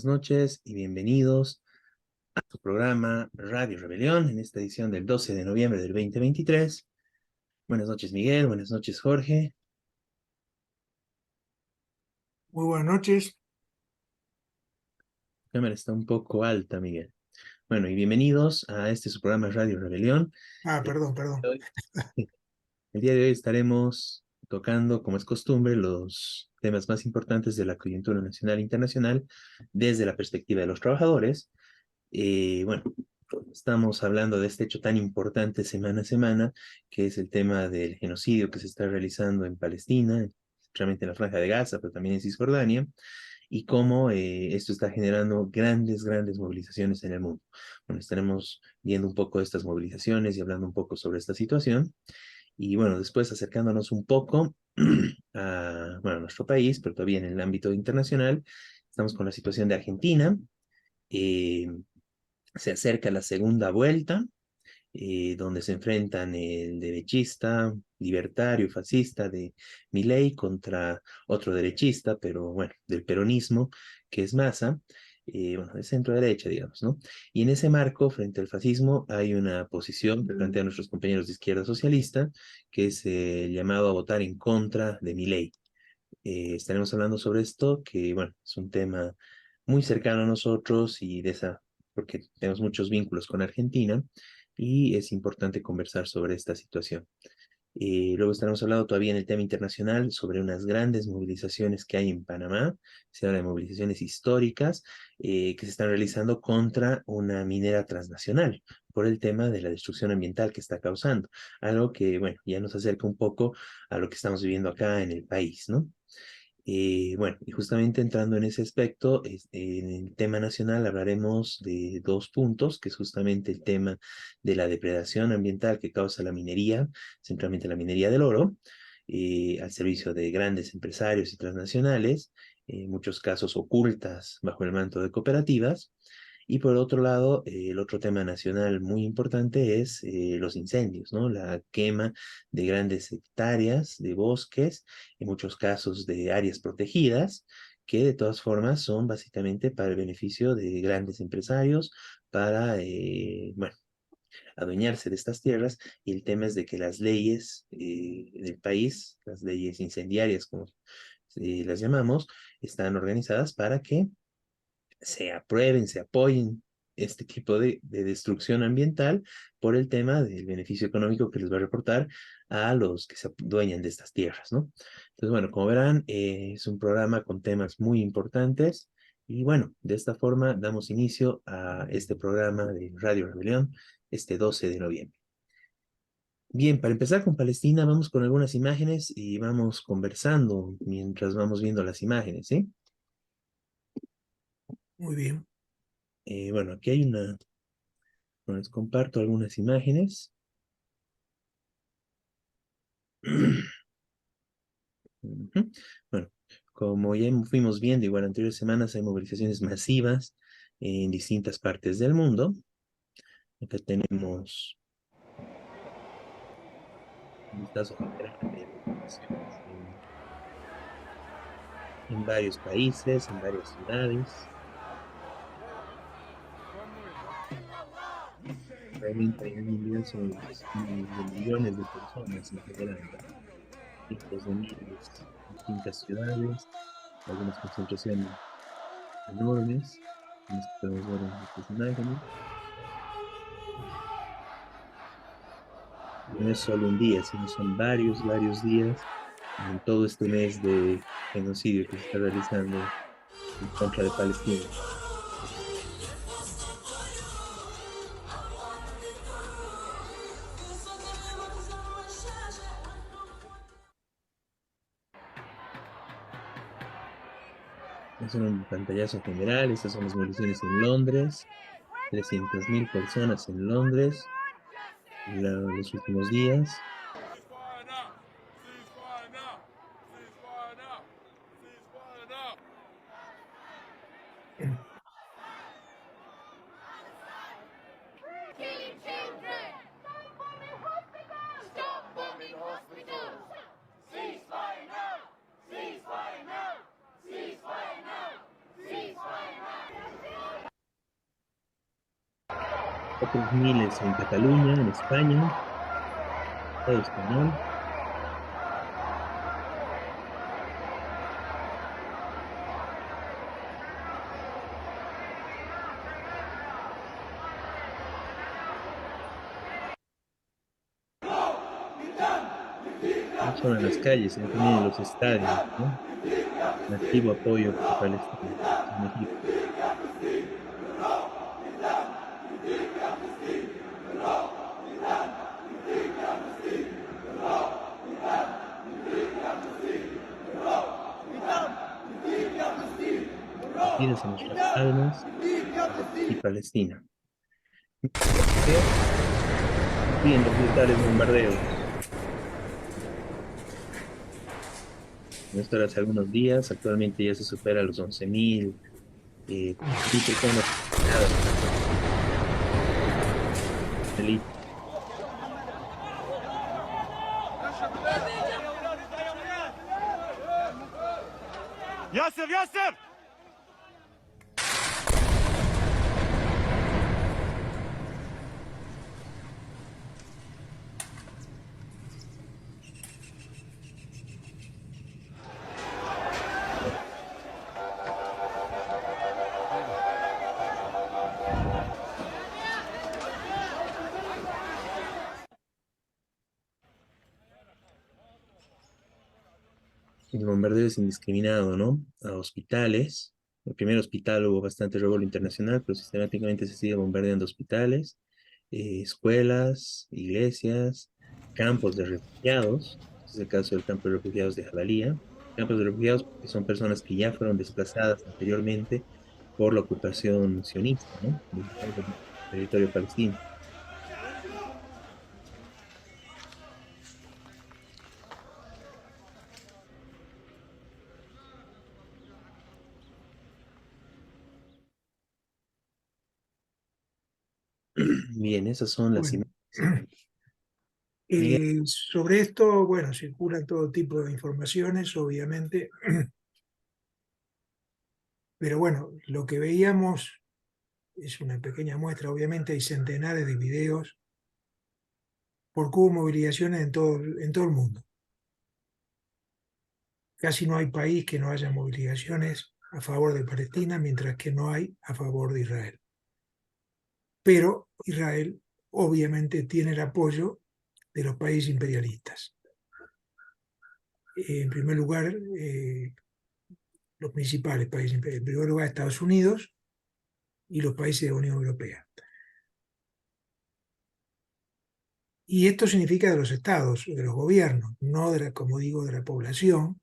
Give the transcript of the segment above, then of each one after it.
buenas noches y bienvenidos a tu programa Radio Rebelión en esta edición del 12 de noviembre del 2023. Buenas noches, Miguel. Buenas noches, Jorge. Muy buenas noches. La cámara está un poco alta, Miguel. Bueno, y bienvenidos a este su programa Radio Rebelión. El Perdón, día perdón. de hoy, el día de hoy estaremos tocando, como es costumbre, los temas más importantes de la coyuntura nacional e internacional desde la perspectiva de los trabajadores. Bueno, estamos hablando de este hecho tan importante semana a semana, que es el tema del genocidio que se está realizando en Palestina, especialmente en la Franja de Gaza, pero también en Cisjordania, y cómo esto está generando grandes movilizaciones en el mundo. Bueno, estaremos viendo un poco estas movilizaciones y hablando un poco sobre esta situación. Y bueno, después acercándonos un poco a nuestro país, pero todavía en el ámbito internacional, estamos con la situación de Argentina. Eh, Se acerca la segunda vuelta, donde se enfrentan el derechista, libertario, fascista de Milei contra otro derechista, pero bueno, del peronismo, que es Massa, bueno, de centro derecha, digamos, ¿no? Y en ese marco, frente al fascismo, hay una posición que plantean nuestros compañeros de izquierda socialista, que es el llamado a votar en contra de Milei. Estaremos hablando sobre esto, que bueno, es un tema muy cercano a nosotros y de esa, porque tenemos muchos vínculos con Argentina y es importante conversar sobre esta situación. Luego estaremos hablando todavía en el tema internacional sobre unas grandes movilizaciones que hay en Panamá, se habla de movilizaciones históricas que se están realizando contra una minera transnacional por el tema de la destrucción ambiental que está causando, algo que, bueno, ya nos acerca un poco a lo que estamos viviendo acá en el país, ¿no? Bueno, y justamente entrando en ese aspecto, en el tema nacional hablaremos de dos puntos, que es justamente el tema de la depredación ambiental que causa la minería, centralmente la minería del oro, al servicio de grandes empresarios y transnacionales, en muchos casos ocultas bajo el manto de cooperativas. Y por otro lado, el otro tema nacional muy importante es los incendios, ¿no? La quema de grandes hectáreas de bosques, en muchos casos de áreas protegidas, que de todas formas son básicamente para el beneficio de grandes empresarios, para, bueno, adueñarse de estas tierras. Y el tema es de que las leyes del país, las leyes incendiarias, como las llamamos, están organizadas para que se aprueben, se apoyen este tipo de destrucción ambiental por el tema del beneficio económico que les va a reportar a los que se adueñan de estas tierras, ¿no? Entonces, bueno, como verán, es un programa con temas muy importantes y bueno, de esta forma damos inicio a este programa de Radio Rebelión este 12 de noviembre. Bien, para empezar con Palestina, vamos con algunas imágenes y vamos conversando mientras vamos viendo las imágenes, ¿sí? Muy bien. Bueno, aquí hay una. Bueno, les comparto algunas imágenes. Ujú. Bueno, como ya fuimos viendo igual anteriores semanas, hay movilizaciones masivas en distintas partes del mundo. Acá tenemos un vistazo general de movilizaciones en varios países, en varias ciudades. Realmente hoy en día son de millones de personas en general, ¿no? Cientos de miles en distintas ciudades, algunas concentraciones enormes, como las que podemos ver en estas imágenes. No es solo un día, sino son varios días en todo este mes de genocidio que se está realizando en contra de Palestina. Es un pantallazo general, estas son las movilizaciones en Londres, 300.000 personas en Londres los últimos días. Ceasefire now! Ceasefire now! Ceasefire now! Ceasefire now! Killing children! Stop bombing hospitals! Stop bombing hospitals! Ceasefire now! Ceasefire now! Ceasefire now! Ceasefire now! otros miles en Cataluña, en España, Estado español. No solo en las calles, sino también en los estadios, ¿no? Un activo apoyo por Palestina en Egipto. Unidas en nuestras almas y Palestina. ¿Qué? Bien, los brutales bombardeos. Esto era hace algunos días, actualmente ya se supera los 11.000 y personas asesinadas. ياسر ياسر El bombardeo es indiscriminado, ¿no? A hospitales. El primer hospital hubo bastante revuelo internacional, pero sistemáticamente se sigue bombardeando hospitales, escuelas, iglesias, campos de refugiados. Este es el caso del campo de refugiados de Jabalia. Campos de refugiados que son personas que ya fueron desplazadas anteriormente por la ocupación sionista, ¿no? Del territorio palestino. Bien, esas son las Bueno, imágenes. Miguel, sobre esto, bueno, circulan todo tipo de informaciones, obviamente, pero bueno, lo que veíamos es una pequeña muestra, obviamente hay centenares de videos porque hubo movilizaciones en todo el mundo. Casi no hay país que no haya movilizaciones a favor de Palestina, mientras que no hay a favor de Israel. Pero Israel obviamente tiene el apoyo de los países imperialistas. En primer lugar, los principales países imperialistas. En primer lugar, Estados Unidos y los países de la Unión Europea. Y esto significa de los estados, de los gobiernos, no de la, como digo, de la población,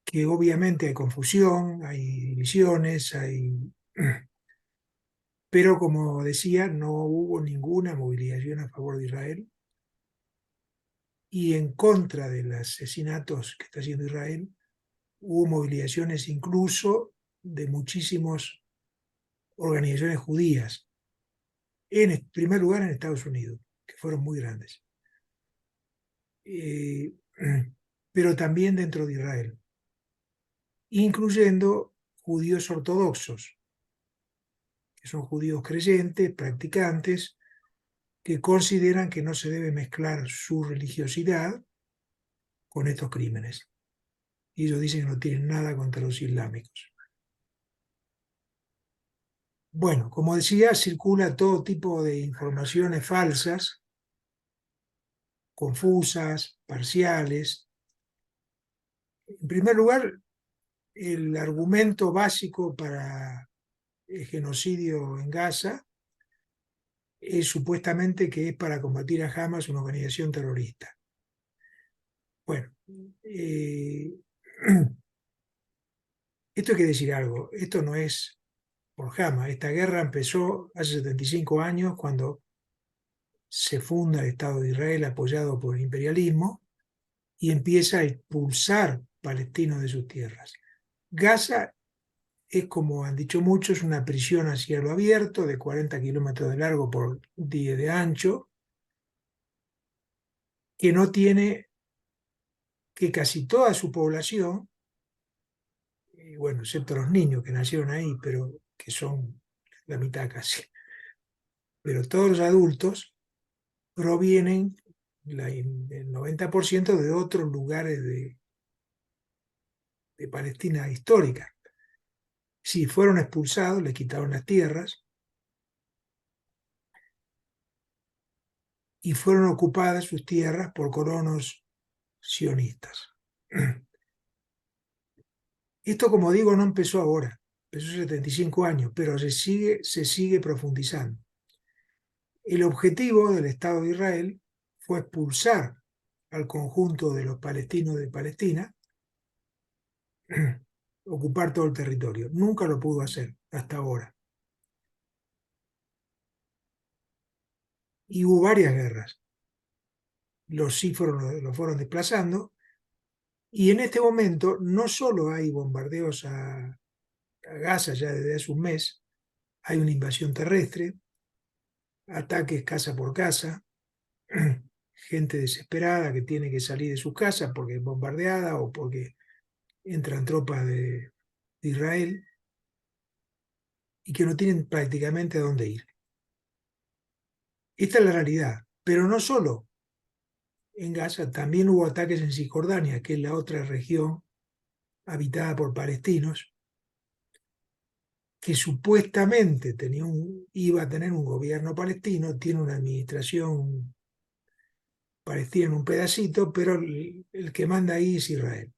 que obviamente hay confusión, hay divisiones, pero como decía, no hubo ninguna movilización a favor de Israel y en contra de los asesinatos que está haciendo Israel, hubo movilizaciones incluso de muchísimas organizaciones judías, en primer lugar en Estados Unidos, que fueron muy grandes, eh, pero también dentro de Israel, incluyendo judíos ortodoxos, que son judíos creyentes, practicantes, que consideran que no se debe mezclar su religiosidad con estos crímenes. Y ellos dicen que no tienen nada contra los islámicos. Bueno, como decía, circula todo tipo de informaciones falsas, confusas, parciales. En primer lugar, el argumento básico para el genocidio en Gaza es supuestamente que es para combatir a Hamas, una organización terrorista. Bueno, esto hay que decir algo, esto no es por Hamas, esta guerra empezó hace 75 años cuando se funda el Estado de Israel apoyado por el imperialismo y empieza a expulsar palestinos de sus tierras. Gaza es, como han dicho muchos, una prisión a cielo abierto de 40 kilómetros de largo por 10 de ancho, que no tiene, que casi toda su población, bueno, excepto los niños que nacieron ahí, pero que son la mitad casi, pero todos los adultos provienen, el 90% de otros lugares de Palestina histórica. Si fueron expulsados, le quitaron las tierras y fueron ocupadas sus tierras por colonos sionistas. Esto, como digo, no empezó ahora, empezó hace 75 años, pero se sigue profundizando. El objetivo del Estado de Israel fue expulsar al conjunto de los palestinos de Palestina, ocupar todo el territorio. Nunca lo pudo hacer hasta ahora. Y hubo varias guerras. Los sí lo fueron desplazando. Y en este momento no solo hay bombardeos a Gaza ya desde hace un mes, hay una invasión terrestre, ataques casa por casa, gente desesperada que tiene que salir de su casa porque es bombardeada o porque entran tropas de Israel y que no tienen prácticamente a dónde ir. Esta es la realidad, pero no solo en Gaza, también hubo ataques en Cisjordania, que es la otra región habitada por palestinos, que supuestamente iba a tener un gobierno palestino, tiene una administración palestina en un pedacito, pero el que manda ahí es Israel.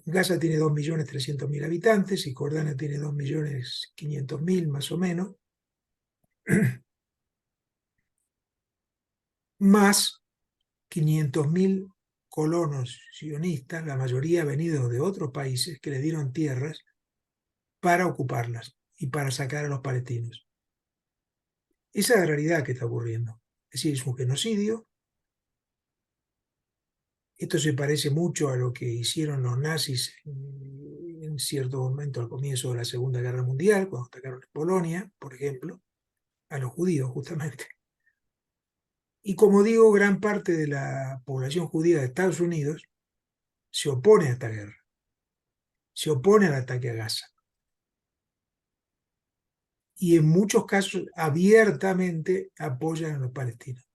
Gaza tiene 2.300.000 habitantes, Cisjordania tiene 2.500.000 más o menos, más 500.000 colonos sionistas, la mayoría venidos de otros países que le dieron tierras para ocuparlas y para sacar a los palestinos. Esa es la realidad que está ocurriendo. Es decir, es un genocidio. Esto se parece mucho a lo que hicieron los nazis en cierto momento al comienzo de la Segunda Guerra Mundial, cuando atacaron Polonia, por ejemplo, a los judíos justamente. Y como digo, gran parte de la población judía de Estados Unidos se opone a esta guerra, se opone al ataque a Gaza. Y en muchos casos abiertamente apoyan a los palestinos.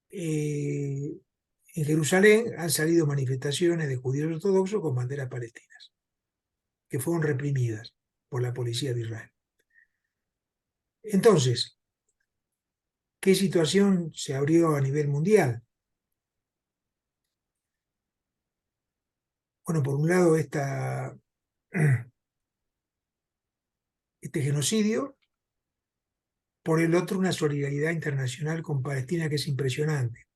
En Jerusalén han salido manifestaciones de judíos ortodoxos con banderas palestinas, que fueron reprimidas por la policía de Israel. Entonces, ¿qué situación se abrió a nivel mundial? Bueno, por un lado este genocidio, por el otro una solidaridad internacional con Palestina que es impresionante.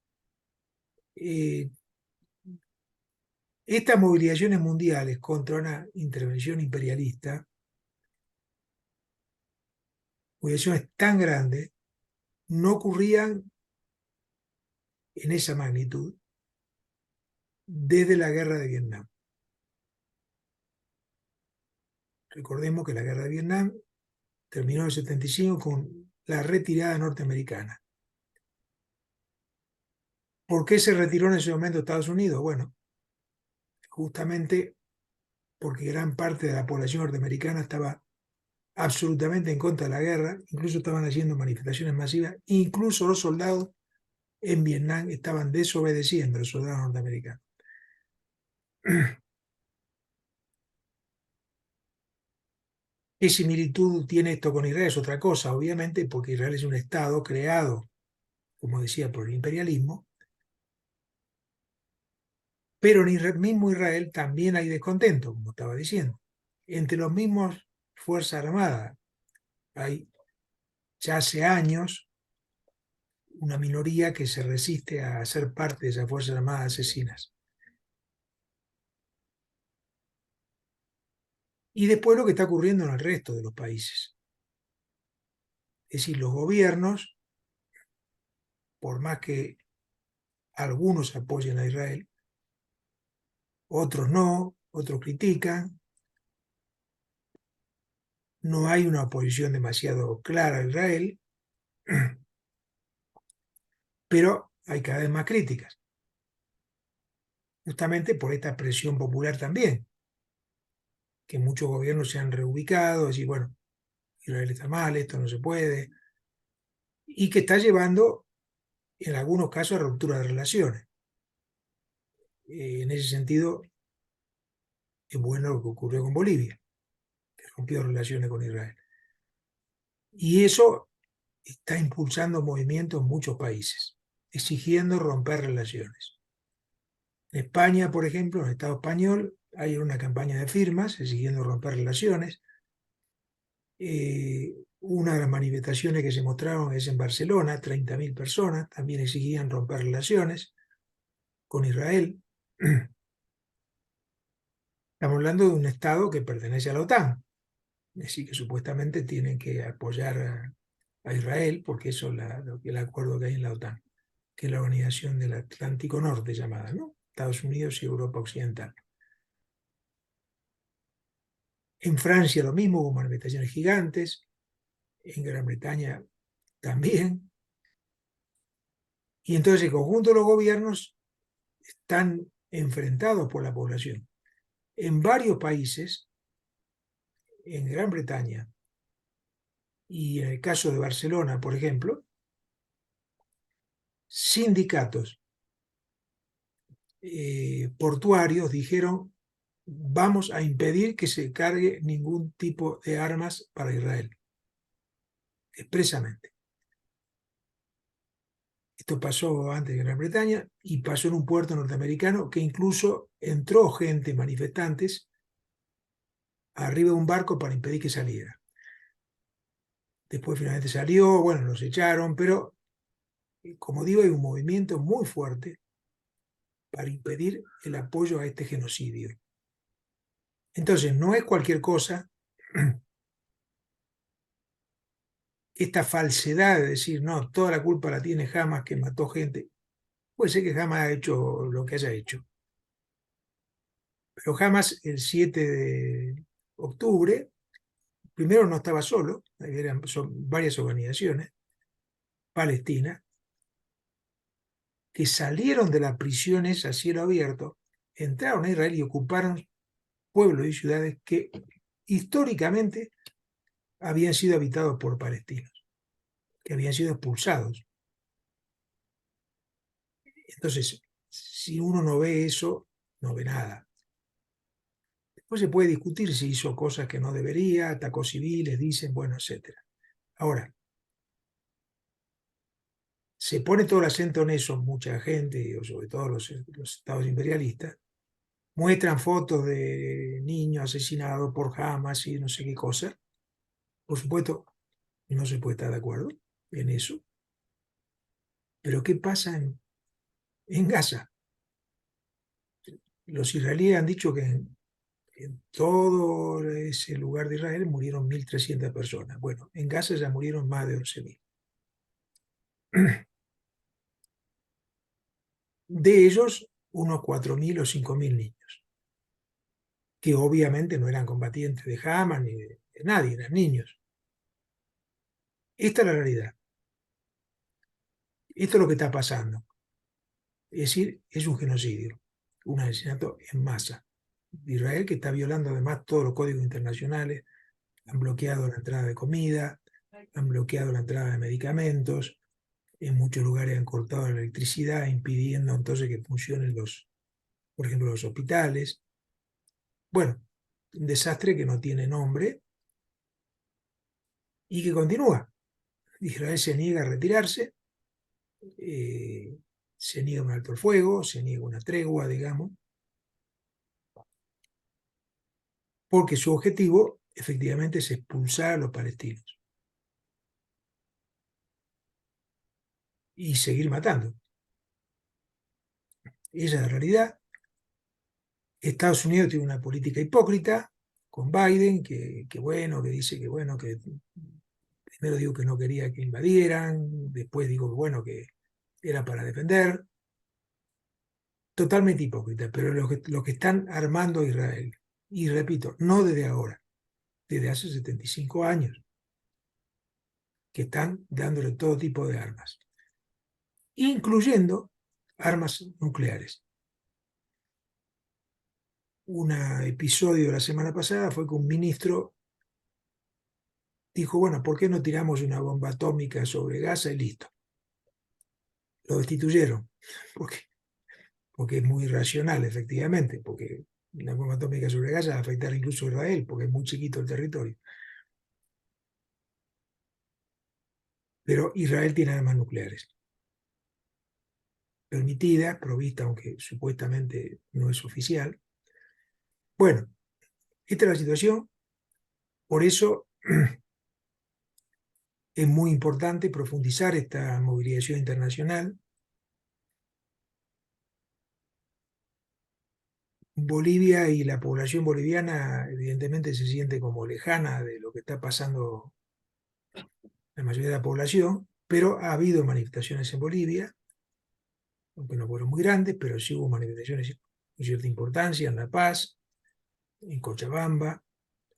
Estas movilizaciones mundiales contra una intervención imperialista, movilizaciones tan grandes, no ocurrían en esa magnitud desde la guerra de Vietnam. Recordemos que la guerra de Vietnam terminó en el 75 con la retirada norteamericana. ¿Por qué se retiró en ese momento Estados Unidos? Bueno, justamente porque gran parte de la población norteamericana estaba absolutamente en contra de la guerra, incluso estaban haciendo manifestaciones masivas, incluso los soldados en Vietnam estaban desobedeciendo a los soldados norteamericanos. ¿Qué similitud tiene esto con Israel? Es otra cosa, obviamente, porque Israel es un Estado creado, como decía, por el imperialismo, pero en Israel, mismo Israel también hay descontento, como estaba diciendo. Entre los mismos Fuerzas Armadas hay ya hace años una minoría que se resiste a ser parte de esas Fuerzas Armadas asesinas. Y después lo que está ocurriendo en el resto de los países. Es decir, los gobiernos, por más que algunos apoyen a Israel, otros no, otros critican, no hay una oposición demasiado clara a Israel, pero hay cada vez más críticas, justamente por esta presión popular también, que muchos gobiernos se han reubicado, es decir, bueno, Israel está mal, esto no se puede, y que está llevando en algunos casos a ruptura de relaciones. En ese sentido, es bueno lo que ocurrió con Bolivia, que rompió relaciones con Israel. Y eso está impulsando movimientos en muchos países, exigiendo romper relaciones. En España, por ejemplo, en el Estado español, hay una campaña de firmas exigiendo romper relaciones. Una de las manifestaciones que se mostraron es en Barcelona, 30.000 personas, también exigían romper relaciones con Israel. Estamos hablando de un Estado que pertenece a la OTAN, es decir, que supuestamente tienen que apoyar a Israel, porque eso es el acuerdo que hay en la OTAN, que es la Organización del Atlántico Norte llamada, ¿no? Estados Unidos y Europa Occidental. En Francia lo mismo, hubo manifestaciones gigantes, en Gran Bretaña también. Y entonces el conjunto de los gobiernos están enfrentados por la población. En varios países, en Gran Bretaña y en el caso de Barcelona, por ejemplo, sindicatos portuarios dijeron: vamos a impedir que se cargue ningún tipo de armas para Israel, expresamente. Esto pasó antes en Gran Bretaña y pasó en un puerto norteamericano, que incluso entró gente, manifestantes, arriba de un barco para impedir que saliera. Después finalmente salió, bueno, los echaron, pero como digo, hay un movimiento muy fuerte para impedir el apoyo a este genocidio. Entonces, no es cualquier cosa esta falsedad de decir, no, toda la culpa la tiene Hamas, que mató gente. Puede ser que Hamas haya hecho lo que haya hecho, pero Hamas el 7 de octubre, primero no estaba solo, son varias organizaciones palestinas que salieron de las prisiones a cielo abierto, entraron a Israel y ocuparon pueblos y ciudades que históricamente habían sido habitados por palestinos, que habían sido expulsados. Entonces, si uno no ve eso, no ve nada. Después se puede discutir si hizo cosas que no debería, atacó civiles, dicen, bueno, etc. Ahora, se pone todo el acento en eso, mucha gente, o sobre todo los estados imperialistas, muestran fotos de niños asesinados por Hamas y no sé qué cosa. Por supuesto, no se puede estar de acuerdo en eso. Pero ¿qué pasa en Gaza? Los israelíes han dicho que en todo ese lugar de Israel murieron 1.300 personas. Bueno, en Gaza ya murieron más de 11.000. De ellos, unos 4.000 o 5.000 niños, que obviamente no eran combatientes de Hamas ni de nadie, eran niños. Esta es la realidad. Esto es lo que está pasando. Es decir, es un genocidio, un asesinato en masa de Israel, que está violando además todos los códigos internacionales. Han bloqueado la entrada de comida, han bloqueado la entrada de medicamentos, en muchos lugares han cortado la electricidad, impidiendo entonces que funcionen por ejemplo, los hospitales. Bueno, un desastre que no tiene nombre y que continúa. Israel se niega a retirarse, se niega un alto el fuego, se niega una tregua, digamos, porque su objetivo efectivamente es expulsar a los palestinos y seguir matando. Esa es la realidad. Estados Unidos tiene una política hipócrita con Biden, que bueno, que dice que bueno, que primero digo que no quería que invadieran, después digo que bueno, que era para defender. Totalmente hipócrita, pero los que están armando a Israel, y repito, no desde ahora, desde hace 75 años, que están dándole todo tipo de armas, incluyendo armas nucleares. Un episodio de la semana pasada fue que un ministro dijo, bueno, ¿por qué no tiramos una bomba atómica sobre Gaza y listo? Lo destituyeron, porque, porque es muy irracional, efectivamente, porque una bomba atómica sobre Gaza va a afectar incluso a Israel, porque es muy chiquito el territorio. Pero Israel tiene armas nucleares permitidas, provistas, aunque supuestamente no es oficial. Bueno, esta es la situación, por eso es muy importante profundizar esta movilización internacional. Bolivia y la población boliviana evidentemente se siente como lejana de lo que está pasando la mayoría de la población, pero ha habido manifestaciones en Bolivia, aunque no fueron muy grandes, pero sí hubo manifestaciones de cierta importancia en La Paz, en Cochabamba.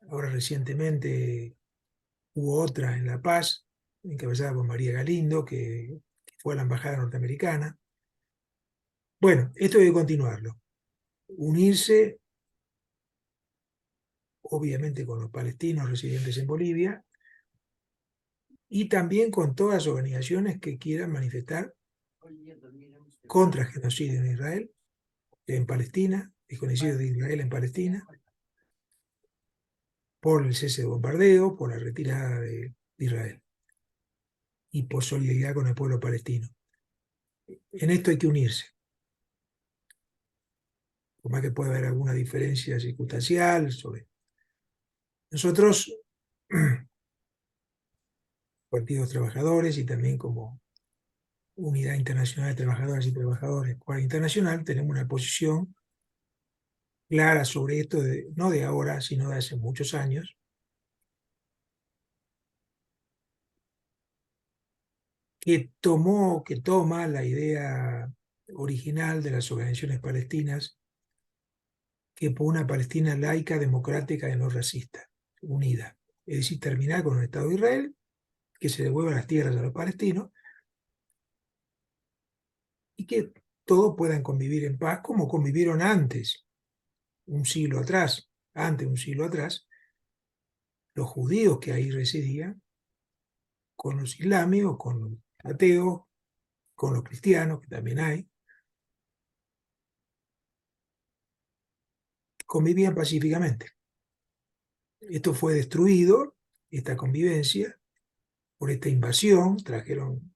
Ahora recientemente hubo otra en La Paz, encabezada por María Galindo, que fue a la embajada norteamericana. Bueno, esto hay que continuarlo. Unirse, obviamente, con los palestinos residentes en Bolivia y también con todas las organizaciones que quieran manifestar contra el genocidio en Israel, en Palestina, el genocidio de Israel en Palestina, por el cese de bombardeo, por la retirada de Israel y por solidaridad con el pueblo palestino. En esto hay que unirse, por más que pueda haber alguna diferencia circunstancial sobre nosotros, partidos trabajadores y también como Unidad Internacional de Trabajadoras y Trabajadores Cuadra Internacional, tenemos una posición clara sobre esto, no de ahora, sino de hace muchos años, que toma la idea original de las organizaciones palestinas, que por una Palestina laica, democrática y no racista, unida. Es decir, terminar con el Estado de Israel, que se devuelvan las tierras a los palestinos y que todos puedan convivir en paz como convivieron antes, un siglo atrás, los judíos que ahí residían, con los islámicos, con los ateos, con los cristianos, que también hay, convivían pacíficamente. Esto fue destruido, esta convivencia, por esta invasión, trajeron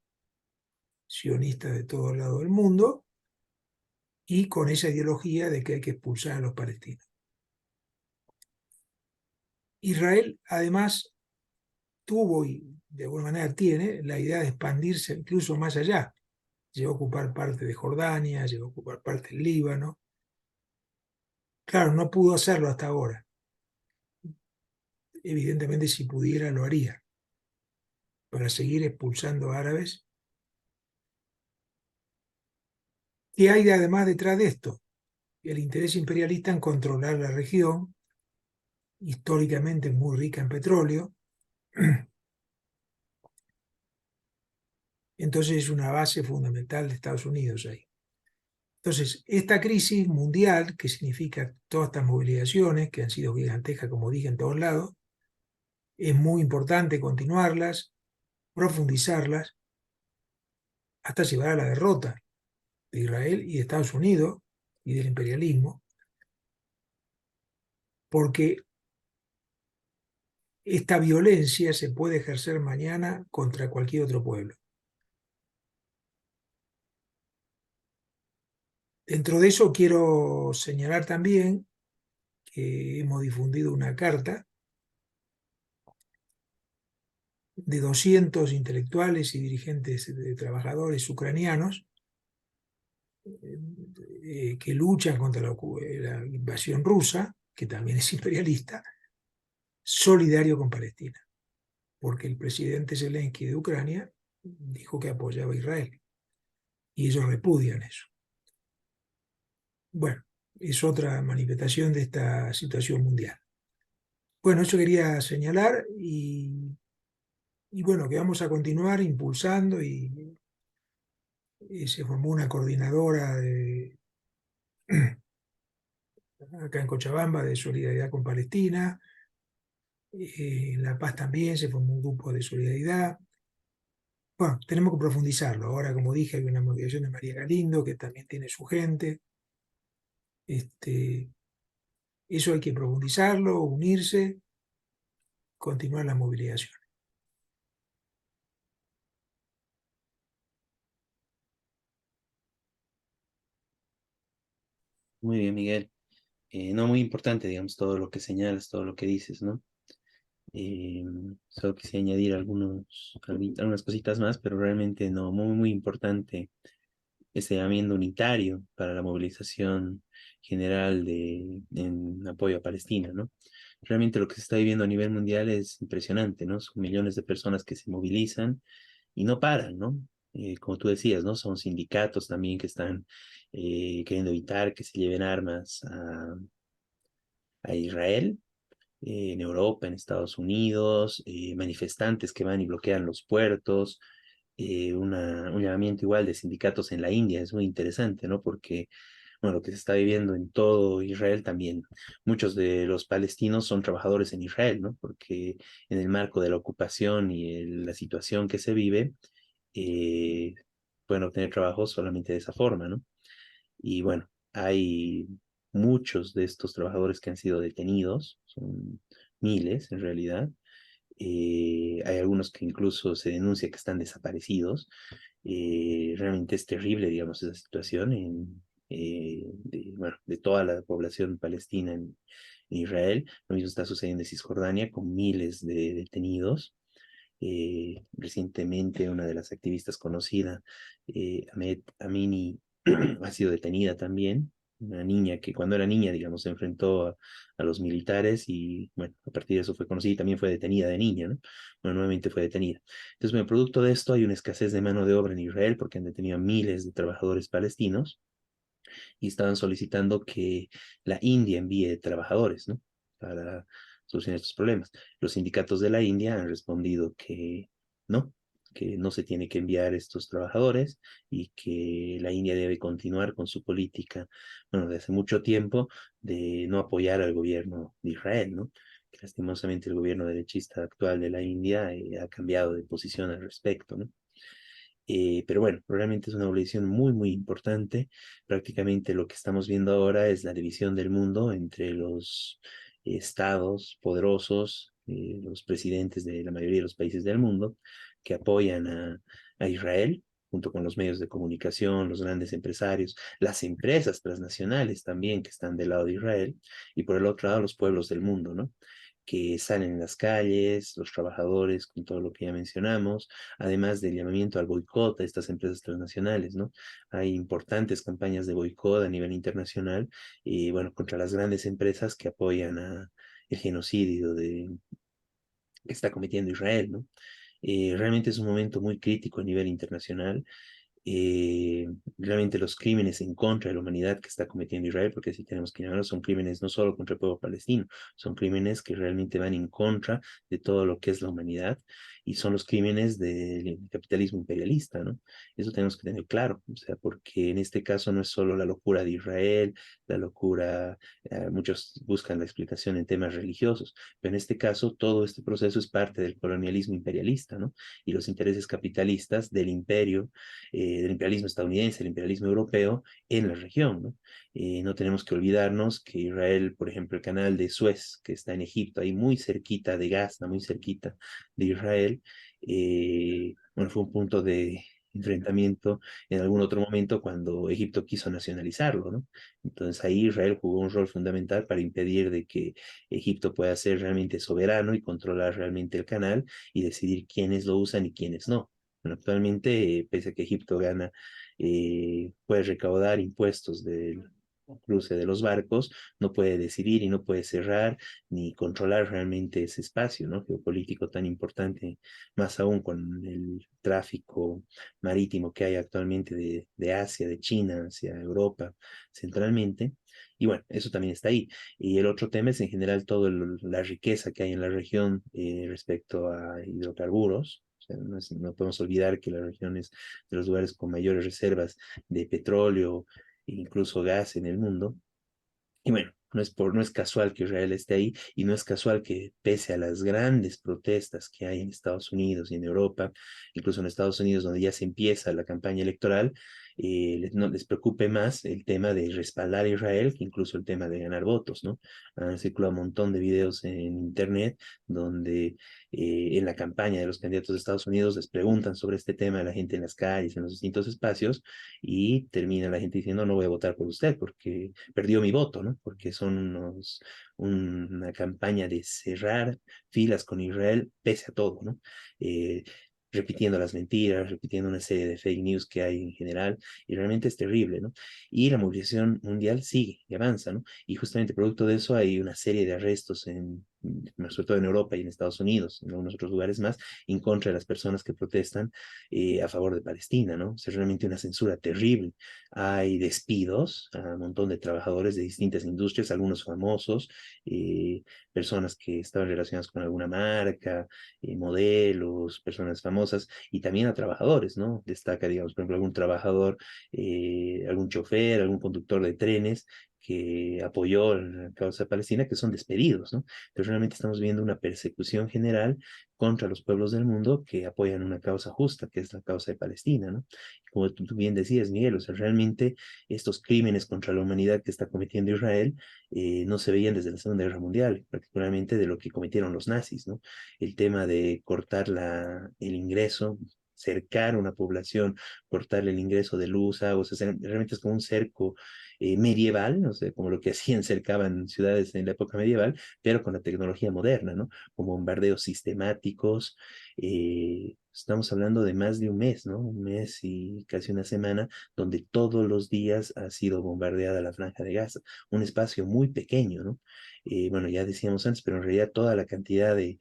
sionistas de todos lados del mundo, y con esa ideología de que hay que expulsar a los palestinos. Israel, además, tuvo y de alguna manera tiene la idea de expandirse incluso más allá. Llegó a ocupar parte de Jordania, llegó a ocupar parte del Líbano. Claro, no pudo hacerlo hasta ahora. Evidentemente, si pudiera, lo haría, para seguir expulsando árabes. ¿Qué hay además detrás de esto? El interés imperialista en controlar la región, históricamente muy rica en petróleo. Entonces es una base fundamental de Estados Unidos ahí. Entonces, esta crisis mundial, que significa todas estas movilizaciones, que han sido gigantescas, como dije, en todos lados, es muy importante continuarlas, profundizarlas, hasta llevar a la derrota de Israel y de Estados Unidos y del imperialismo, porque esta violencia se puede ejercer mañana contra cualquier otro pueblo. Dentro de eso quiero señalar también que hemos difundido una carta de 200 intelectuales y dirigentes de trabajadores ucranianos que luchan contra la invasión rusa, que también es imperialista, solidario con Palestina, porque el presidente Zelensky de Ucrania dijo que apoyaba a Israel y ellos repudian eso. Bueno, es otra manifestación de esta situación mundial. Bueno, eso quería señalar y bueno, que vamos a continuar impulsando y se formó una coordinadora acá en Cochabamba de solidaridad con Palestina. En La Paz también se formó un grupo de solidaridad. Bueno, tenemos que profundizarlo. Ahora, como dije, hay una movilización de María Galindo, que también tiene su gente. Este, eso hay que profundizarlo, unirse, continuar la movilización. Muy bien, Miguel. No, muy importante, digamos, todo lo que señalas, todo lo que dices, ¿no? Eh, Solo quise añadir algunas cositas más, pero realmente no, muy, muy importante este llamamiento unitario para la movilización general en apoyo a Palestina, ¿no? Realmente lo que se está viviendo a nivel mundial es impresionante, ¿no? Son millones de personas que se movilizan y no paran, ¿no? Como tú decías, ¿no? Son sindicatos también que están queriendo evitar que se lleven armas a Israel, en Europa, en Estados Unidos, manifestantes que van y bloquean los puertos, un llamamiento igual de sindicatos en la India, es muy interesante, ¿no? Porque, bueno, lo que se está viviendo en todo Israel también, muchos de los palestinos son trabajadores en Israel, ¿no? Porque en el marco de la ocupación y la situación que se vive, eh, pueden obtener trabajo solamente de esa forma, ¿no? Y bueno, hay muchos de estos trabajadores que han sido detenidos, son miles en realidad. Hay algunos que incluso se denuncia que están desaparecidos. Realmente es terrible, digamos, esa situación bueno, de toda la población palestina en Israel. Lo mismo está sucediendo en Cisjordania con miles de detenidos. Recientemente una de las activistas conocida, Ahmed Amini, ha sido detenida también. Una niña que cuando era niña, digamos, se enfrentó a los militares y, bueno, a partir de eso fue conocida y también fue detenida de niña, ¿no? Bueno, nuevamente fue detenida. Entonces, bueno, producto de esto hay una escasez de mano de obra en Israel porque han detenido a miles de trabajadores palestinos y estaban solicitando que la India envíe trabajadores, ¿no? Para solucionar estos problemas. Los sindicatos de la India han respondido que no se tiene que enviar estos trabajadores y que la India debe continuar con su política, bueno, de hace mucho tiempo, de no apoyar al gobierno de Israel, ¿no? Que lastimosamente el gobierno derechista actual de la India ha cambiado de posición al respecto, ¿no? Pero bueno, realmente es una evolución muy, muy importante. Prácticamente lo que estamos viendo ahora es la división del mundo entre los estados poderosos, los presidentes de la mayoría de los países del mundo, que apoyan a Israel, junto con los medios de comunicación, los grandes empresarios, las empresas transnacionales también que están del lado de Israel, y por el otro lado los pueblos del mundo, ¿no? Que salen en las calles, los trabajadores, con todo lo que ya mencionamos, además del llamamiento al boicot a estas empresas transnacionales, ¿no? Hay importantes campañas de boicot a nivel internacional, y bueno, contra las grandes empresas que apoyan el genocidio que está cometiendo Israel, ¿no? Realmente es un momento muy crítico a nivel internacional. eh, Realmente los crímenes en contra de la humanidad que está cometiendo Israel, porque si tenemos que llamarlos, son crímenes no solo contra el pueblo palestino, son crímenes que realmente van en contra de todo lo que es la humanidad y son los crímenes del capitalismo imperialista, ¿no? Eso tenemos que tener claro, o sea, porque en este caso no es solo la locura de Israel, la locura, muchos buscan la explicación en temas religiosos, pero en este caso todo este proceso es parte del colonialismo imperialista, ¿no? Y los intereses capitalistas del imperialismo estadounidense, el imperialismo europeo en la región, ¿no? No tenemos que olvidarnos que Israel, por ejemplo, el canal de Suez, que está en Egipto, ahí muy cerquita de Gaza, muy cerquita de Israel, bueno, fue un punto de enfrentamiento en algún otro momento cuando Egipto quiso nacionalizarlo, ¿no? Entonces ahí Israel jugó un rol fundamental para impedir de que Egipto pueda ser realmente soberano y controlar realmente el canal y decidir quiénes lo usan y quiénes no. Bueno, actualmente, pese a que Egipto gana, puede recaudar impuestos del cruce de los barcos, no puede decidir y no puede cerrar ni controlar realmente ese espacio, ¿no? Geopolítico tan importante, más aún con el tráfico marítimo que hay actualmente de Asia, de China hacia Europa centralmente. Y bueno, eso también está ahí. Y el otro tema es en general toda la riqueza que hay en la región respecto a hidrocarburos. O sea, no podemos olvidar que la región es de los lugares con mayores reservas de petróleo e incluso gas en el mundo. Y bueno, no es casual que Israel esté ahí y no es casual que pese a las grandes protestas que hay en Estados Unidos y en Europa, incluso en Estados Unidos donde ya se empieza la campaña electoral, no les preocupe más el tema de respaldar a Israel que incluso el tema de ganar votos, ¿no? Han circulado un montón de videos en internet donde en la campaña de los candidatos de Estados Unidos les preguntan sobre este tema a la gente en las calles, en los distintos espacios, y termina la gente diciendo no voy a votar por usted porque perdió mi voto, ¿no? Porque son una campaña de cerrar filas con Israel pese a todo, ¿no? Eh, repitiendo las mentiras, repitiendo una serie de fake news que hay en general, y realmente es terrible, ¿no? Y la movilización mundial sigue y avanza, ¿no? Y justamente producto de eso hay una serie de arrestos sobre todo en Europa y en Estados Unidos, en algunos otros lugares más, en contra de las personas que protestan a favor de Palestina, ¿no? Es realmente una censura terrible. Hay despidos a un montón de trabajadores de distintas industrias, algunos famosos, personas que estaban relacionadas con alguna marca, modelos, personas famosas, y también a trabajadores, ¿no? Destaca, digamos, por ejemplo, algún trabajador, algún chofer, algún conductor de trenes que apoyó la causa palestina, que son despedidos, ¿no? Entonces realmente estamos viendo una persecución general contra los pueblos del mundo que apoyan una causa justa, que es la causa de Palestina, ¿no? Como tú bien decías, Miguel, o sea, realmente estos crímenes contra la humanidad que está cometiendo Israel no se veían desde la Segunda Guerra Mundial, particularmente de lo que cometieron los nazis, ¿no? El tema de cortar el ingreso, cercar una población, cortarle el ingreso de luz, agua, o sea, realmente es como un cerco medieval, no sé, como lo que hacían, cercaban ciudades en la época medieval, pero con la tecnología moderna, ¿no? Con bombardeos sistemáticos. Estamos hablando de más de un mes, ¿no? Un mes y casi una semana, donde todos los días ha sido bombardeada la Franja de Gaza, un espacio muy pequeño, ¿no? Bueno, ya decíamos antes, pero en realidad toda la cantidad de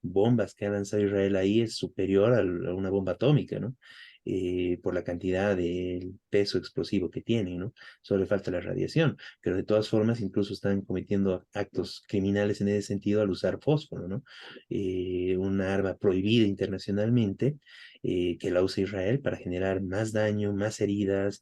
bombas que ha lanzado Israel ahí es superior a una bomba atómica, ¿no? Por la cantidad del peso explosivo que tiene, ¿no? Solo le falta la radiación, pero de todas formas incluso están cometiendo actos criminales en ese sentido al usar fósforo, ¿no? Una arma prohibida internacionalmente, que la usa Israel para generar más daño, más heridas,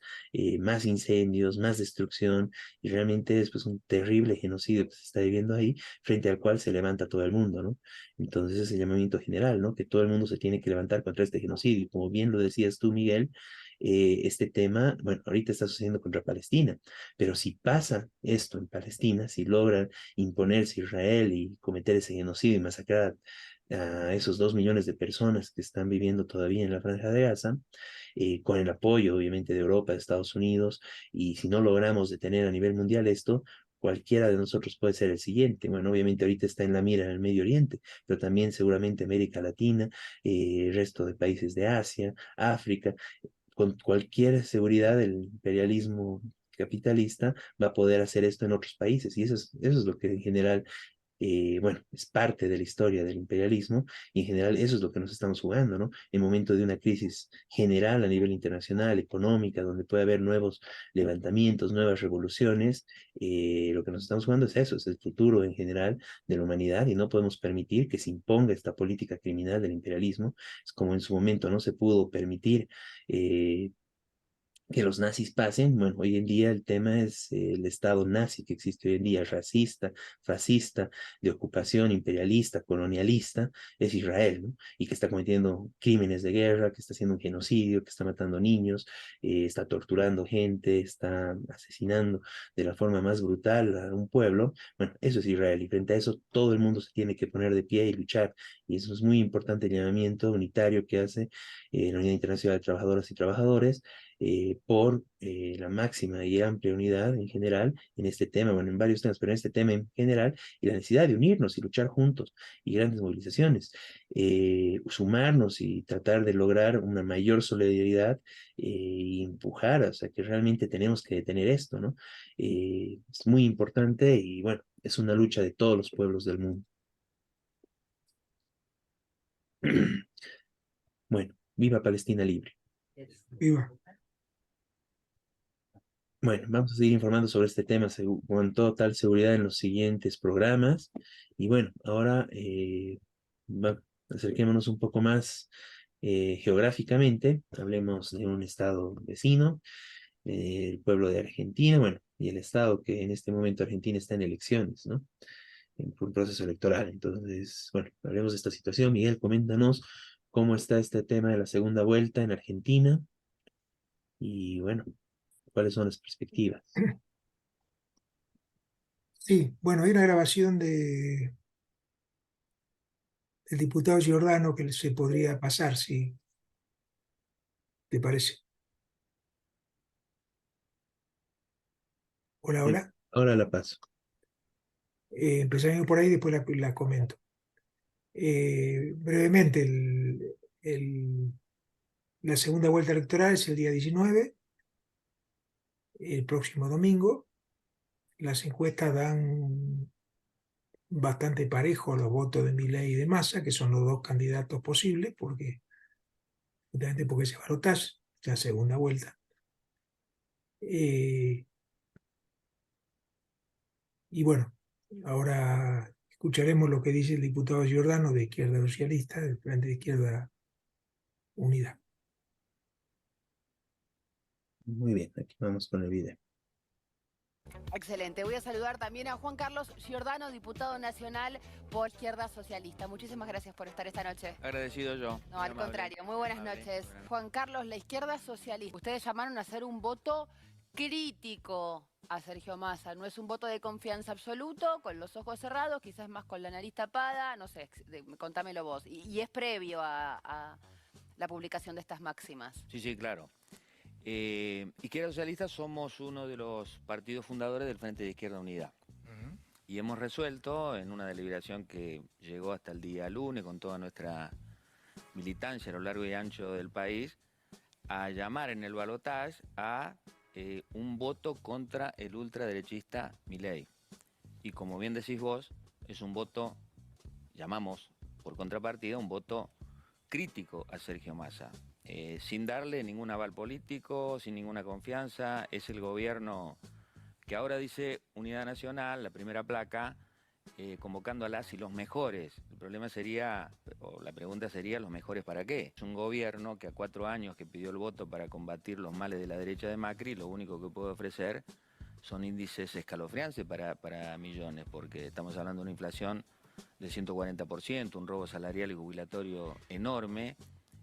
más incendios, más destrucción, y realmente es pues un terrible genocidio que se está viviendo ahí, frente al cual se levanta todo el mundo, ¿no? Entonces es el llamamiento general, ¿no? Que todo el mundo se tiene que levantar contra este genocidio. Y como bien lo decías tú, Miguel, este tema, bueno, ahorita está sucediendo contra Palestina, pero si pasa esto en Palestina, si logran imponerse Israel y cometer ese genocidio y masacrar a esos 2 millones de personas que están viviendo todavía en la Franja de Gaza, con el apoyo obviamente de Europa, de Estados Unidos, y si no logramos detener a nivel mundial esto, cualquiera de nosotros puede ser el siguiente. Bueno, obviamente ahorita está en la mira en el Medio Oriente, pero también seguramente América Latina, el resto de países de Asia, África, con cualquier seguridad el imperialismo capitalista va a poder hacer esto en otros países, y eso es lo que en general bueno, es parte de la historia del imperialismo, y en general eso es lo que nos estamos jugando, ¿no? En momento de una crisis general a nivel internacional, económica, donde puede haber nuevos levantamientos, nuevas revoluciones, lo que nos estamos jugando es eso, es el futuro en general de la humanidad, y no podemos permitir que se imponga esta política criminal del imperialismo. Es como en su momento no se pudo permitir que los nazis pasen. Bueno, hoy en día el tema es el Estado nazi que existe hoy en día, racista, fascista, de ocupación, imperialista, colonialista, es Israel, ¿no? Y que está cometiendo crímenes de guerra, que está haciendo un genocidio, que está matando niños, está torturando gente, está asesinando de la forma más brutal a un pueblo. Bueno, eso es Israel, y frente a eso todo el mundo se tiene que poner de pie y luchar. Y eso es muy importante, el llamamiento unitario que hace la Unidad Internacional de Trabajadoras y Trabajadores, por la máxima y amplia unidad en general en este tema, bueno, en varios temas, pero en este tema en general, y la necesidad de unirnos y luchar juntos, y grandes movilizaciones, sumarnos y tratar de lograr una mayor solidaridad, y empujar, o sea, que realmente tenemos que detener esto, ¿no? Es muy importante y bueno, es una lucha de todos los pueblos del mundo. Bueno, viva Palestina libre. Viva. Bueno, vamos a seguir informando sobre este tema con total seguridad en los siguientes programas. Y bueno, ahora acerquémonos un poco más geográficamente. Hablemos de un estado vecino, el pueblo de Argentina. Bueno, y el Estado, que en este momento Argentina está en elecciones, ¿no? En un proceso electoral. Entonces, bueno, hablemos de esta situación. Miguel, coméntanos cómo está este tema de la segunda vuelta en Argentina y, bueno, cuáles son las perspectivas. Sí, bueno, hay una grabación del diputado Giordano que se podría pasar, si te parece. Hola, Sí, hola. ahora la paso. Empezaremos por ahí, después la comento. Brevemente, la segunda vuelta electoral es el día 19, el próximo domingo. Las encuestas dan bastante parejo los votos de Milei y de Massa, que son los dos candidatos posibles, justamente porque se va a votar la segunda vuelta. Eh, y bueno, ahora escucharemos lo que dice el diputado Giordano de Izquierda Socialista, del Frente de Izquierda Unida. Muy bien, aquí vamos con el video. Excelente. Voy a saludar también a Juan Carlos Giordano, diputado nacional por Izquierda Socialista. Muchísimas gracias por estar esta noche. Agradecido yo. No, al contrario. Muy buenas noches. Juan Carlos, la Izquierda Socialista. Ustedes llamaron a hacer un voto crítico a Sergio Massa. No es un voto de confianza absoluto, con los ojos cerrados, quizás más con la nariz tapada. No sé, contámelo vos. Y es previo a la publicación de estas máximas. Sí, claro. Izquierda Socialista somos uno de los partidos fundadores del Frente de Izquierda Unida. Y hemos resuelto, en una deliberación que llegó hasta el día lunes con toda nuestra militancia a lo largo y ancho del país, a llamar en el balotaje a un voto contra el ultraderechista Milei. Y como bien decís vos, es un voto, llamamos por contrapartida, un voto crítico a Sergio Massa. Sin darle ningún aval político, sin ninguna confianza. Es el gobierno que ahora dice Unidad Nacional, la primera placa, convocando a las y los mejores. El problema sería, o la pregunta sería, ¿los mejores para qué? Es un gobierno que a 4 años que pidió el voto para combatir los males de la derecha de Macri, lo único que puede ofrecer son índices escalofriantes para millones, porque estamos hablando de una inflación del 140%, un robo salarial y jubilatorio enorme,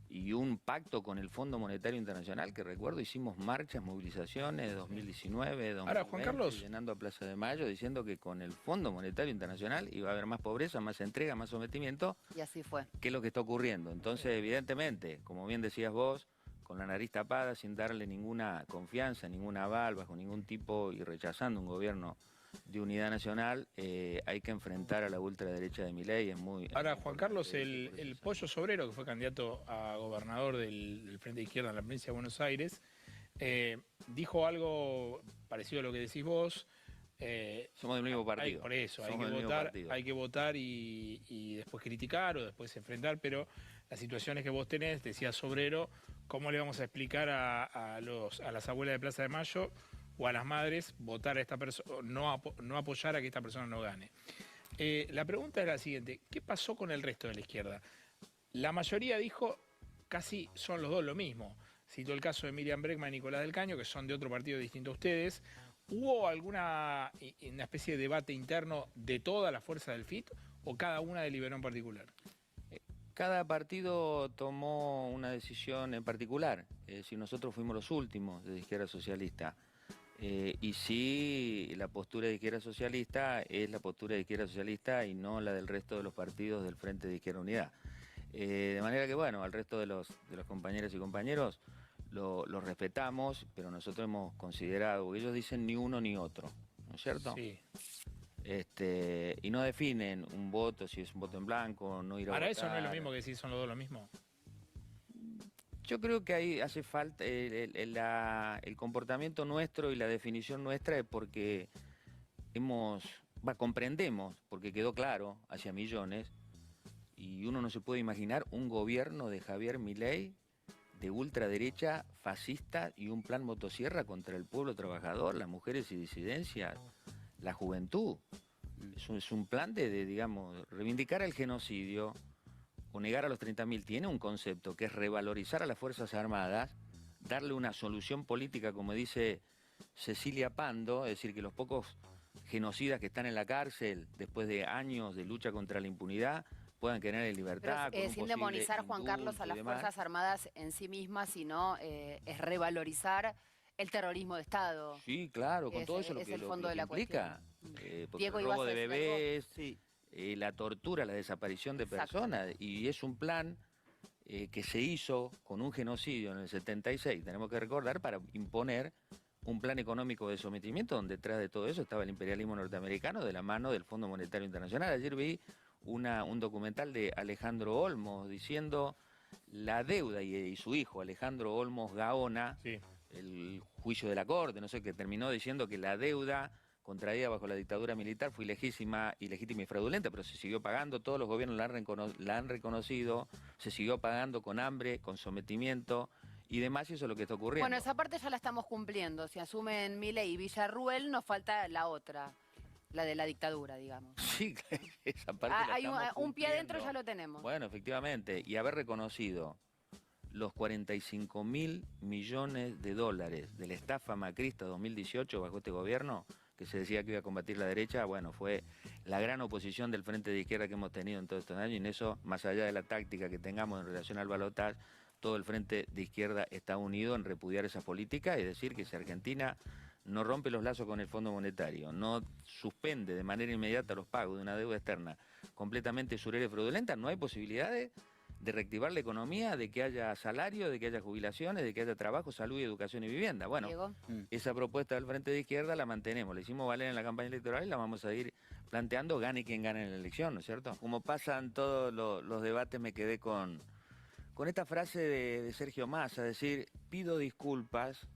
y un pacto con el Fondo Monetario Internacional, que recuerdo hicimos marchas, movilizaciones 2019, 2020, Ahora, Juan Carlos, llenando a Plaza de Mayo, diciendo que con el Fondo Monetario Internacional iba a haber más pobreza, más entrega, más sometimiento, Y así fue. que es lo que está ocurriendo. Entonces, evidentemente, como bien decías vos, con la nariz tapada, sin darle ninguna confianza, ningún aval, bajo ningún tipo, y rechazando un gobierno de unidad nacional, hay que enfrentar a la ultraderecha de Milei. ahora Juan Carlos, el Pollo Sobrero, que fue candidato a gobernador del Frente de Izquierda en la provincia de Buenos Aires, dijo algo parecido a lo que decís vos. Somos del mismo partido. Por eso, Somos del mismo partido. hay que votar y después criticar o después enfrentar, pero la situación es que vos tenés, decía Sobrero, ¿cómo le vamos a explicar a las abuelas de Plaza de Mayo o a las madres votar a esta persona, no apoyar a que esta persona no gane? La pregunta es la siguiente: ¿qué pasó con el resto de la izquierda? La mayoría dijo casi son los dos lo mismo. Cito el caso de Miriam Bregman y Nicolás del Caño, que son de otro partido distinto a ustedes. ¿Hubo una especie de debate interno de toda la fuerza del FIT o cada una deliberó en particular? Cada partido tomó una decisión en particular. Si nosotros fuimos los últimos de Izquierda Socialista. Y sí, la postura de Izquierda Socialista es la postura de Izquierda Socialista y no la del resto de los partidos del Frente de Izquierda Unidad. De manera que, bueno, al resto de los compañeros y compañeros los respetamos, pero nosotros hemos considerado, ellos dicen ni uno ni otro, ¿no es cierto? Sí. Y no definen un voto, si es un voto en blanco, no ir a Para votar. eso no es lo mismo que decir son los dos lo mismo. Yo creo que ahí hace falta el comportamiento nuestro y la definición nuestra, es porque comprendemos, porque quedó claro hacia millones, y uno no se puede imaginar un gobierno de Javier Milei de ultraderecha fascista y un plan motosierra contra el pueblo trabajador, las mujeres y disidencias, la juventud. Es un plan digamos, reivindicar el genocidio o negar a los 30.000. Tiene un concepto que es revalorizar a las Fuerzas Armadas, darle una solución política, como dice Cecilia Pando, es decir, que los pocos genocidas que están en la cárcel después de años de lucha contra la impunidad puedan quedar en Pero libertad con un sin posible demonizar, Juan Carlos, a indulto y las demás. Fuerzas Armadas en sí mismas, sino es revalorizar el terrorismo de Estado. Sí, claro, con todo eso Es el fondo lo de que la implica, cuestión. porque Diego, el ¿ibas robo a de decir algo? bebés, la tortura, la desaparición de Exacto. personas, y es un plan que se hizo con un genocidio en el 76, tenemos que recordar, para imponer un plan económico de sometimiento, donde detrás de todo eso estaba el imperialismo norteamericano de la mano del Fondo Monetario Internacional. Ayer vi un documental de Alejandro Olmos diciendo la deuda, y su hijo Alejandro Olmos Gaona, Sí. el juicio de la Corte, no sé, que terminó diciendo que la deuda contraída bajo la dictadura militar fue ilegítima y fraudulenta, pero se siguió pagando, todos los gobiernos la han reconocido, se siguió pagando con hambre, con sometimiento y demás, y eso es lo que está ocurriendo. Bueno, esa parte ya la estamos cumpliendo. Si asumen Milei y Villarruel, nos falta la otra, la de la dictadura, digamos. Sí, esa parte la Hay estamos un pie adentro, cumpliendo. ya lo tenemos. Bueno, efectivamente, y haber reconocido los 45.000 millones de dólares de la estafa macrista 2018 bajo este gobierno, que se decía que iba a combatir la derecha, bueno, fue la gran oposición del Frente de Izquierda que hemos tenido en todos estos años, y en eso, más allá de la táctica que tengamos en relación al balotaje, todo el Frente de Izquierda está unido en repudiar esa política y decir que si Argentina no rompe los lazos con el Fondo Monetario, no suspende de manera inmediata los pagos de una deuda externa completamente usurera y fraudulenta, no hay posibilidades de reactivar la economía, de que haya salario, de que haya jubilaciones, de que haya trabajo, salud, educación y vivienda. Bueno, Diego. esa propuesta del Frente de Izquierda la mantenemos, la hicimos valer en la campaña electoral y la vamos a ir planteando, gane quien gane en la elección, ¿no es cierto? Como pasan todos los debates, me quedé con esta frase de Sergio Massa, decir, pido disculpas.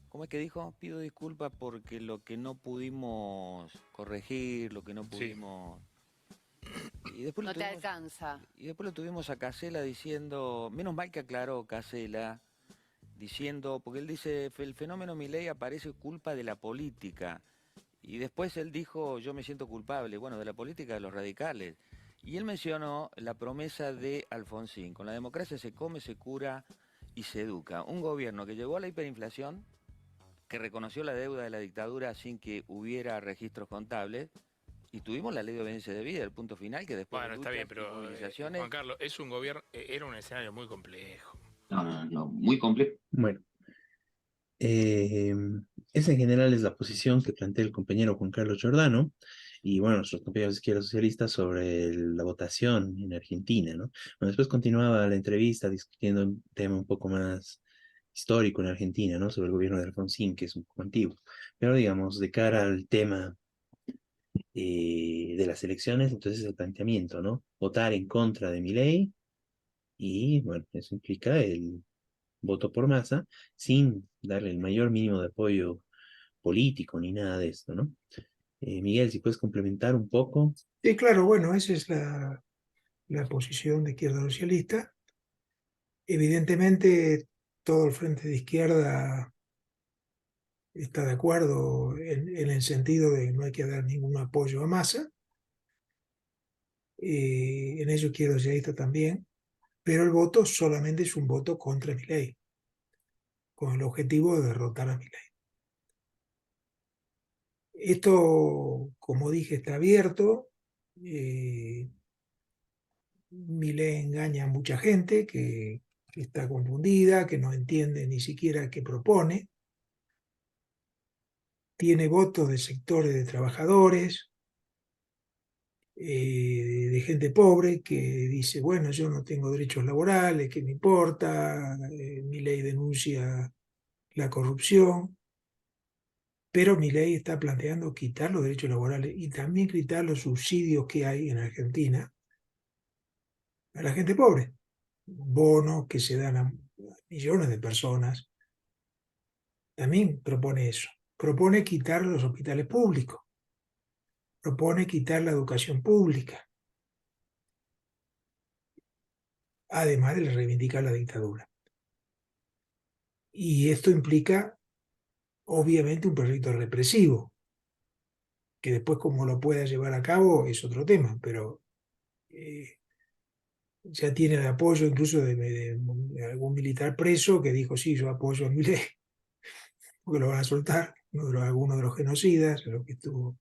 ¿Cómo es que dijo? Pido disculpas porque lo que no pudimos corregir, lo que no pudimos... Y después No te alcanza. Y después lo tuvimos a Casela diciendo, menos mal que aclaró Casela, diciendo, porque él dice, el fenómeno Milei aparece culpa de la política. Y después él dijo, yo me siento culpable, bueno, de la política de los radicales. Y él mencionó la promesa de Alfonsín, con la democracia se come, se cura y se educa. Un gobierno que llegó a la hiperinflación, que reconoció la deuda de la dictadura sin que hubiera registros contables, y tuvimos la ley de obediencia de vida, el punto final, que después Bueno, de está bien, luchas y pero movilizaciones... Juan Carlos, es un gobierno, era un escenario muy complejo. No, muy complejo. Bueno, esa en general es la posición que plantea el compañero Juan Carlos Giordano y bueno, nuestros compañeros de izquierda socialista sobre la votación en Argentina, ¿no? Bueno, después continuaba la entrevista discutiendo un tema un poco más histórico en Argentina, ¿no? Sobre el gobierno de Alfonsín, que es un poco antiguo. Pero digamos, de cara al tema de las elecciones, entonces el planteamiento, ¿no? Votar en contra de Milei y bueno, eso implica el voto por masa sin darle el mayor mínimo de apoyo político ni nada de esto, ¿no? Miguel, si puedes complementar un poco. Sí, claro, bueno, esa es la posición de izquierda socialista. Evidentemente, todo el frente de izquierda está de acuerdo en el sentido de que no hay que dar ningún apoyo a Massa. En eso izquierda socialista también, pero el voto solamente es un voto contra Milei, con el objetivo de derrotar a Milei. Esto, como dije, está abierto. Milei engaña a mucha gente que está confundida, que no entiende ni siquiera qué propone. Tiene votos de sectores de trabajadores, de gente pobre que dice, bueno, yo no tengo derechos laborales, ¿qué me importa? Milei denuncia la corrupción, pero Milei está planteando quitar los derechos laborales y también quitar los subsidios que hay en Argentina a la gente pobre. Bonos que se dan a millones de personas. También propone eso. Propone quitar los hospitales públicos. Propone quitar la educación pública. Además de reivindicar la dictadura. Y esto implica, obviamente, un proyecto represivo, que después cómo lo pueda llevar a cabo es otro tema, pero ya tiene el apoyo incluso de algún militar preso que dijo, sí, yo apoyo a Milei. porque lo van a soltar, algunos de los genocidas, lo que estuvo,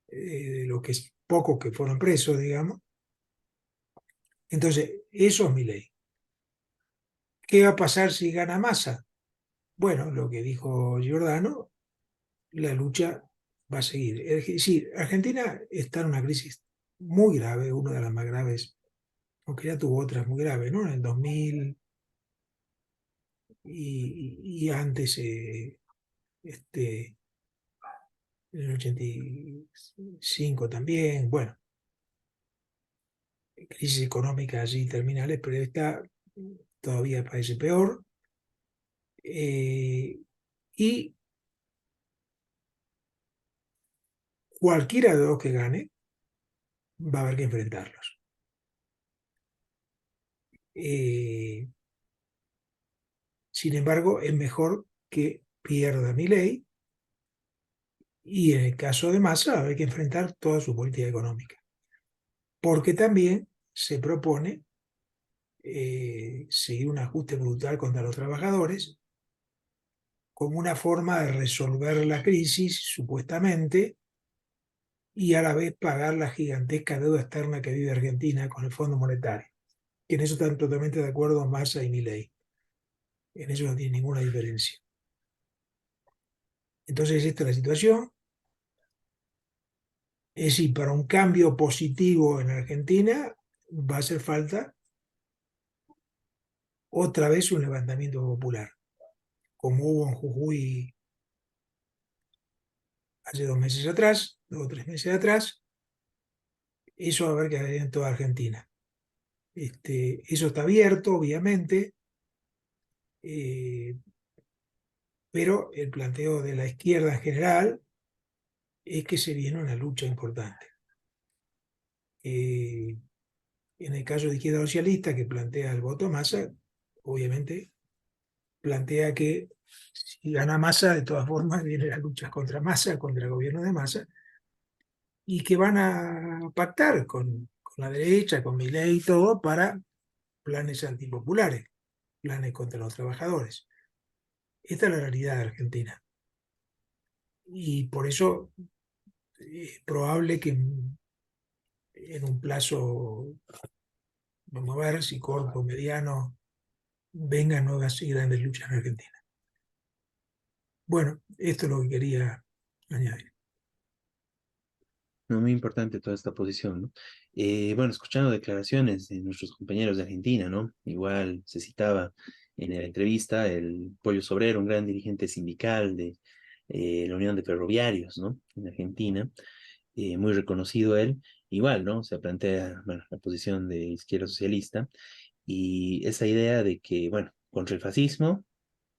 lo que es pocos que fueron presos, digamos. Entonces, eso es Milei. ¿Qué va a pasar si gana Massa? Bueno, lo que dijo Giordano, la lucha va a seguir. Es decir, Argentina está en una crisis muy grave, una de las más graves, aunque ya tuvo otras muy graves, ¿no? En el 2000 y antes, en el 85 también, bueno, crisis económicas así terminales, pero esta todavía parece peor. Y cualquiera de los que gane va a haber que enfrentarlos. Sin embargo, es mejor que pierda Milei y en el caso de Massa va a haber que enfrentar toda su política económica. Porque también se propone seguir un ajuste brutal contra los trabajadores como una forma de resolver la crisis, supuestamente, y a la vez pagar la gigantesca deuda externa que vive Argentina con el Fondo Monetario. Que en eso están totalmente de acuerdo Massa y Milei. En eso no tiene ninguna diferencia. Entonces, esta es la situación. Es decir, para un cambio positivo en Argentina va a hacer falta otra vez un levantamiento popular, como hubo en Jujuy hace 2 meses atrás, 2 o 3 meses atrás. Eso va a haber que hacer en toda Argentina. Eso está abierto, obviamente, pero el planteo de la izquierda en general es que se viene una lucha importante. En el caso de izquierda socialista, que plantea el voto Massa, obviamente plantea que si gana Massa, de todas formas, viene la lucha contra Massa, contra el gobierno de Massa, y que van a pactar con la derecha, con Milei y todo, para planes antipopulares, planes contra los trabajadores. Esta es la realidad de Argentina. Y por eso es probable que en un plazo, vamos a ver si corto o mediano, vengan nuevas y grandes luchas en Argentina. Bueno, esto es lo que quería añadir. No, muy importante toda esta posición, ¿no? Bueno, escuchando declaraciones de nuestros compañeros de Argentina, ¿no? Igual se citaba en la entrevista el Pollo Sobrero, un gran dirigente sindical de la Unión de Ferroviarios, ¿no? En Argentina, muy reconocido él. Igual, ¿no? Se plantea, bueno, la posición de izquierda socialista y esa idea de que, bueno, contra el fascismo,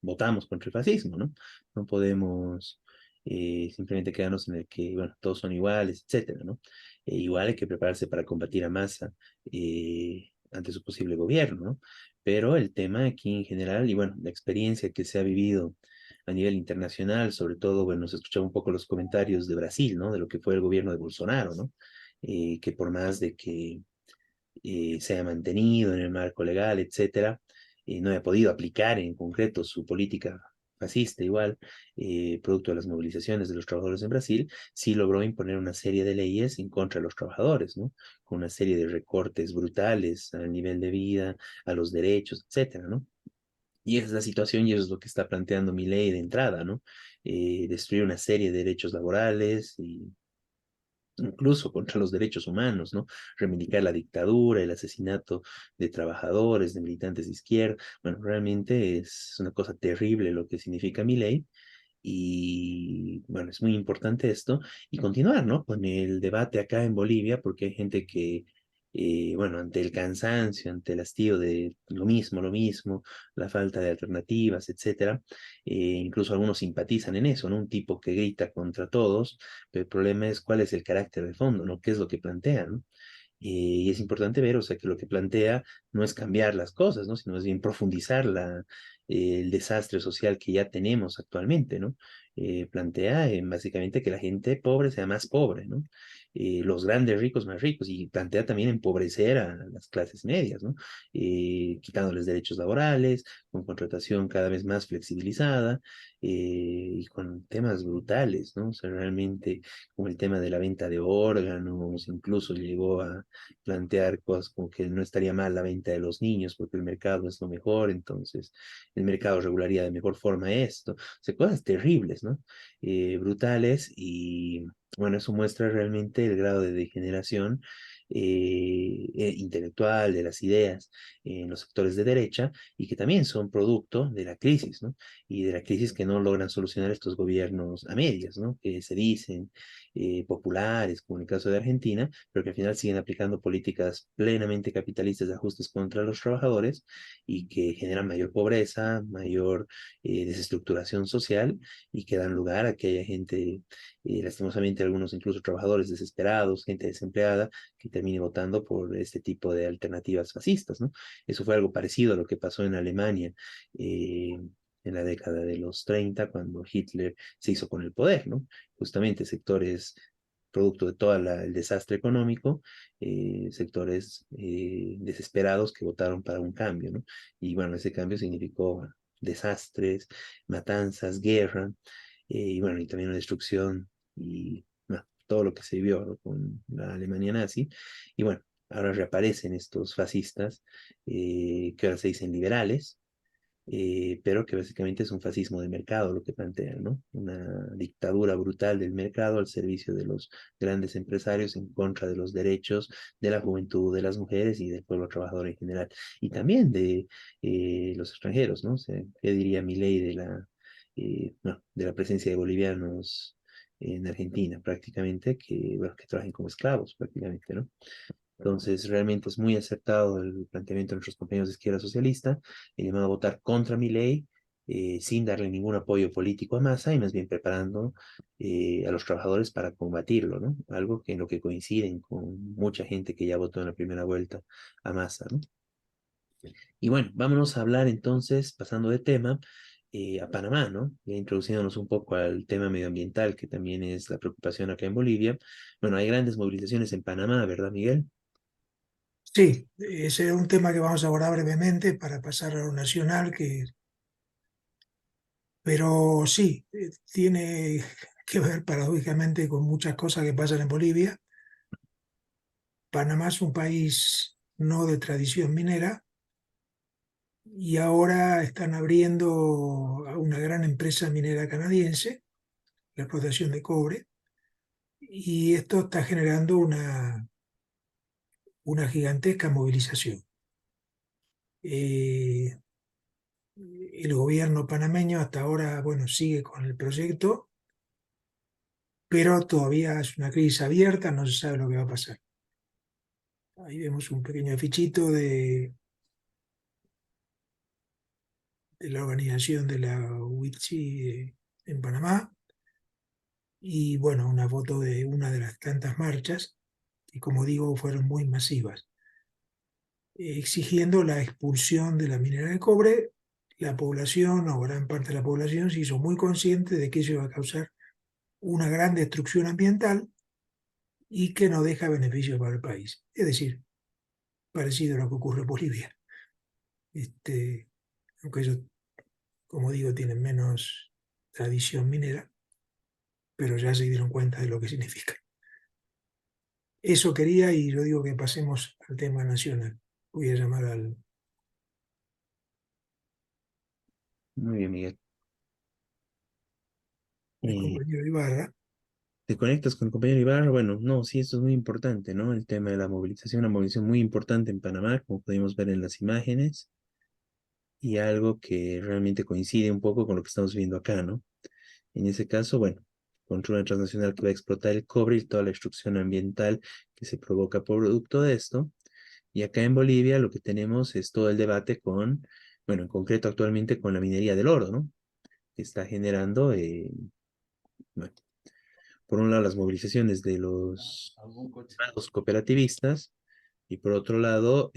votamos contra el fascismo, ¿no? No podemos simplemente quedarnos en el que, bueno, todos son iguales, etcétera, ¿no? Igual hay que prepararse para combatir a Massa ante su posible gobierno, ¿no? Pero el tema aquí en general, y bueno, la experiencia que se ha vivido a nivel internacional, sobre todo, bueno, se escuchaba un poco los comentarios de Brasil, ¿no? De lo que fue el gobierno de Bolsonaro, ¿no? Que por más de que se haya mantenido en el marco legal, etcétera, no haya podido aplicar en concreto su política fascista igual, producto de las movilizaciones de los trabajadores en Brasil, sí logró imponer una serie de leyes en contra de los trabajadores, ¿no? Con una serie de recortes brutales al nivel de vida, a los derechos, etcétera, ¿no? Y esa es la situación y eso es lo que está planteando mi ley de entrada, ¿no? Destruir una serie de derechos laborales y incluso contra los derechos humanos, ¿no? Reivindicar la dictadura, el asesinato de trabajadores, de militantes de izquierda. Bueno, realmente es una cosa terrible lo que significa mi ley. Y bueno, es muy importante esto y continuar, ¿no? Con el debate acá en Bolivia, porque hay gente que, bueno, ante el cansancio, ante el hastío de lo mismo, la falta de alternativas, etcétera, incluso algunos simpatizan en eso, ¿no? Un tipo que grita contra todos, pero el problema es cuál es el carácter de fondo, ¿no? ¿Qué es lo que plantea, ¿no? Y es importante ver, o sea, que lo que plantea no es cambiar las cosas, ¿no? Sino más bien profundizar el desastre social que ya tenemos actualmente, ¿no? Plantea básicamente que la gente pobre sea más pobre, ¿no? los grandes ricos más ricos y plantea también empobrecer a las clases medias, ¿no? Quitándoles derechos laborales, con contratación cada vez más flexibilizada y con temas brutales, ¿no? O sea, realmente como el tema de la venta de órganos, incluso llegó a plantear cosas como que no estaría mal la venta de los niños porque el mercado es lo mejor, entonces el mercado regularía de mejor forma esto, o sea, cosas terribles, ¿no? Brutales y bueno, eso muestra realmente el grado de degeneración intelectual de las ideas en los sectores de derecha y que también son producto de la crisis, ¿no? Y de la crisis que no logran solucionar estos gobiernos a medias, ¿no? Que se dicen populares, como en el caso de Argentina, pero que al final siguen aplicando políticas plenamente capitalistas de ajustes contra los trabajadores y que generan mayor pobreza, mayor desestructuración social y que dan lugar a que haya gente, lastimosamente algunos incluso trabajadores desesperados, gente desempleada, que termine votando por este tipo de alternativas fascistas, ¿no? Eso fue algo parecido a lo que pasó en Alemania en la década de los 30, cuando Hitler se hizo con el poder, ¿no? Justamente sectores producto de todo el desastre económico, sectores desesperados que votaron para un cambio, ¿no? Y bueno, ese cambio significó desastres, matanzas, guerra, y bueno, y también una destrucción y bueno, todo lo que se vio, ¿no? Con la Alemania nazi. Y bueno, ahora reaparecen estos fascistas que ahora se dicen liberales, pero que básicamente es un fascismo de mercado lo que plantean, ¿no? Una dictadura brutal del mercado al servicio de los grandes empresarios en contra de los derechos de la juventud, de las mujeres y del pueblo trabajador en general. Y también de los extranjeros, ¿no? O sea, ¿qué diría Milei de no, de la presencia de bolivianos en Argentina, prácticamente, que, bueno, que trabajan como esclavos, prácticamente, ¿no? Entonces, realmente es muy acertado el planteamiento de nuestros compañeros de izquierda socialista, el llamado a votar contra mi ley, sin darle ningún apoyo político a Massa y más bien preparando a los trabajadores para combatirlo, ¿no? Algo que en lo que coinciden con mucha gente que ya votó en la primera vuelta a Massa, ¿no? Y bueno, vámonos a hablar entonces, pasando de tema, a Panamá, ¿no? Ya introduciéndonos un poco al tema medioambiental, que también es la preocupación acá en Bolivia. Bueno, hay grandes movilizaciones en Panamá, ¿verdad, Miguel? Sí, ese es un tema que vamos a abordar brevemente para pasar a lo nacional, pero sí, tiene que ver paradójicamente con muchas cosas que pasan en Bolivia. Panamá es un país no de tradición minera y ahora están abriendo a una gran empresa minera canadiense, la explotación de cobre, y esto está generando una gigantesca movilización. Eh, el gobierno panameño hasta ahora, bueno, sigue con el proyecto, pero todavía es una crisis abierta, no se sabe lo que va a pasar. Ahí vemos un pequeño afichito de la organización de la UITSI en Panamá y bueno, una foto de una de las tantas marchas que como digo fueron muy masivas, exigiendo la expulsión de la minera de cobre. La población o gran parte de la población se hizo muy consciente de que eso iba a causar una gran destrucción ambiental y que no deja beneficio para el país. Es decir, parecido a lo que ocurre en Bolivia. Aunque ellos, como digo, tienen menos tradición minera, pero ya se dieron cuenta de lo que significa. Eso quería y yo digo que pasemos al tema nacional. Voy a llamar Muy bien, Miguel. al Eh, compañero Ibarra. ¿Te conectas con el compañero Ibarra? Bueno, no, sí, esto es muy importante, ¿no? El tema de la movilización, una movilización muy importante en Panamá, como pudimos ver en las imágenes, y algo que realmente coincide un poco con lo que estamos viendo acá, ¿no? En ese caso, bueno, contra una transnacional que va a explotar el cobre y toda la destrucción ambiental que se provoca por producto de esto. Y acá en Bolivia lo que tenemos es todo el debate con, bueno, en concreto actualmente con la minería del oro, ¿no? Que está generando, bueno, por un lado las movilizaciones de los cooperativistas y por otro lado,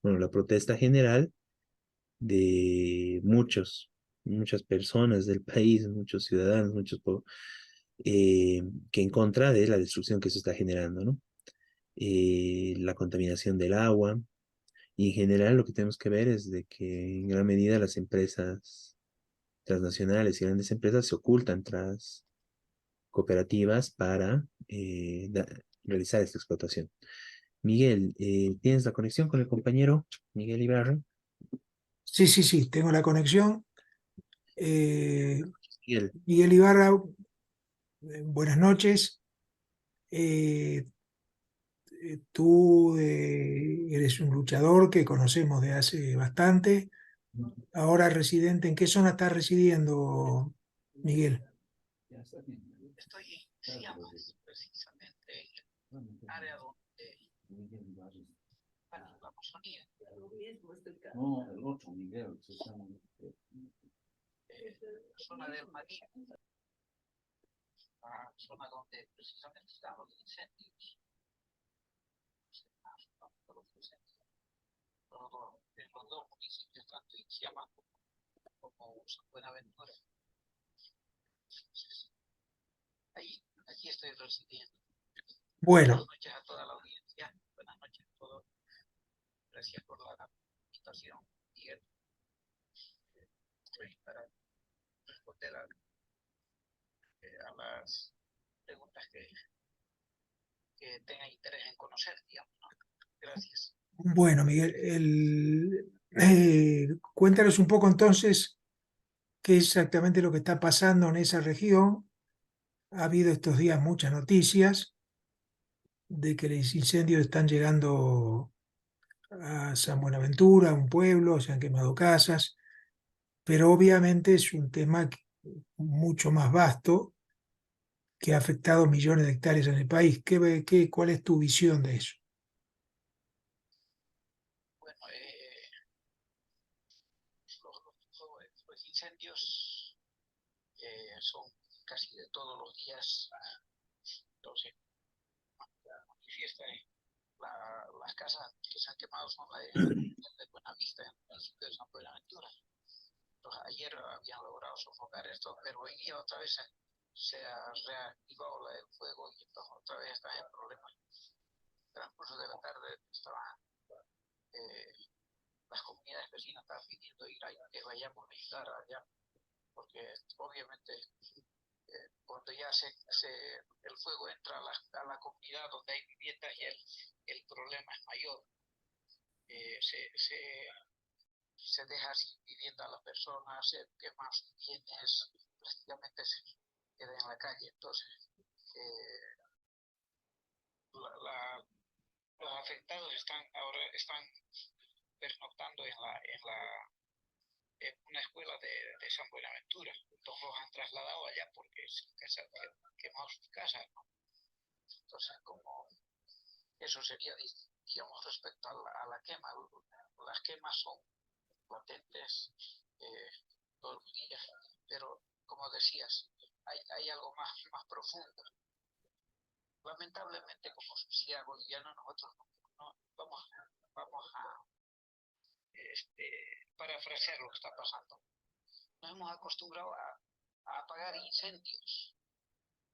bueno, la protesta general de muchas personas del país, muchos ciudadanos, que en contra de la destrucción que eso está generando, ¿no? La contaminación del agua, y en general lo que tenemos que ver es de que en gran medida las empresas transnacionales y grandes empresas se ocultan tras cooperativas para realizar esta explotación. Miguel, ¿tienes la conexión con el compañero Miguel Ibarra? Sí, sí, sí, tengo la conexión. Miguel, Miguel Ibarra, buenas noches. Eh, Tú eres un luchador que conocemos de hace bastante. Ahora residente, ¿en qué zona estás residiendo, Miguel? Estoy en Siamas, precisamente en el área donde bueno, la Amazonía, la zona del María, la zona donde precisamente están los incendios, en los dos municipios, tanto en Siamas como San Buenaventura. Entonces, aquí estoy residiendo. Bueno, Buenas noches a toda la audiencia, buenas noches a todos. Gracias por la invitación, Miguel. Estoy para responder a las preguntas que tengan interés en conocer, digamos, ¿no? Gracias. bueno, Miguel, cuéntanos un poco entonces qué es exactamente lo que está pasando en esa región. Ha habido estos días muchas noticias de que los incendios están llegando a San Buenaventura, a un pueblo, se han quemado casas, pero obviamente es un tema mucho más vasto que ha afectado millones de hectáreas en el país. ¿Cuál es tu visión de eso? Bueno, los incendios son casi de todos los días, entonces manifiesta las casas que se han quemado son de Buenavista, en el municipio de San Buenaventura. Entonces, ayer habían logrado sofocar esto, pero hoy día otra vez se ha reactivado el fuego y entonces otra vez están en problemas. En el transcurso de la tarde estaban las comunidades vecinas estaban pidiendo ir a que vayamos a visitar allá, porque obviamente cuando ya el fuego entra a la comunidad donde hay viviendas y el problema es mayor. Se deja sin vivienda a las personas, se queman sus bienes, prácticamente se queda en la calle. Entonces, los afectados ahora están pernoctando en una escuela de San Buenaventura. Entonces los han trasladado allá porque se han quemado sus casas, ¿no? Entonces, como eso sería, digamos, respecto a la quema. Las quemas son potentes todos los días, pero como decías, hay algo más profundo. Lamentablemente, como sociedad boliviana, nosotros no vamos a parafrasear lo que está pasando. Nos hemos acostumbrado a apagar incendios.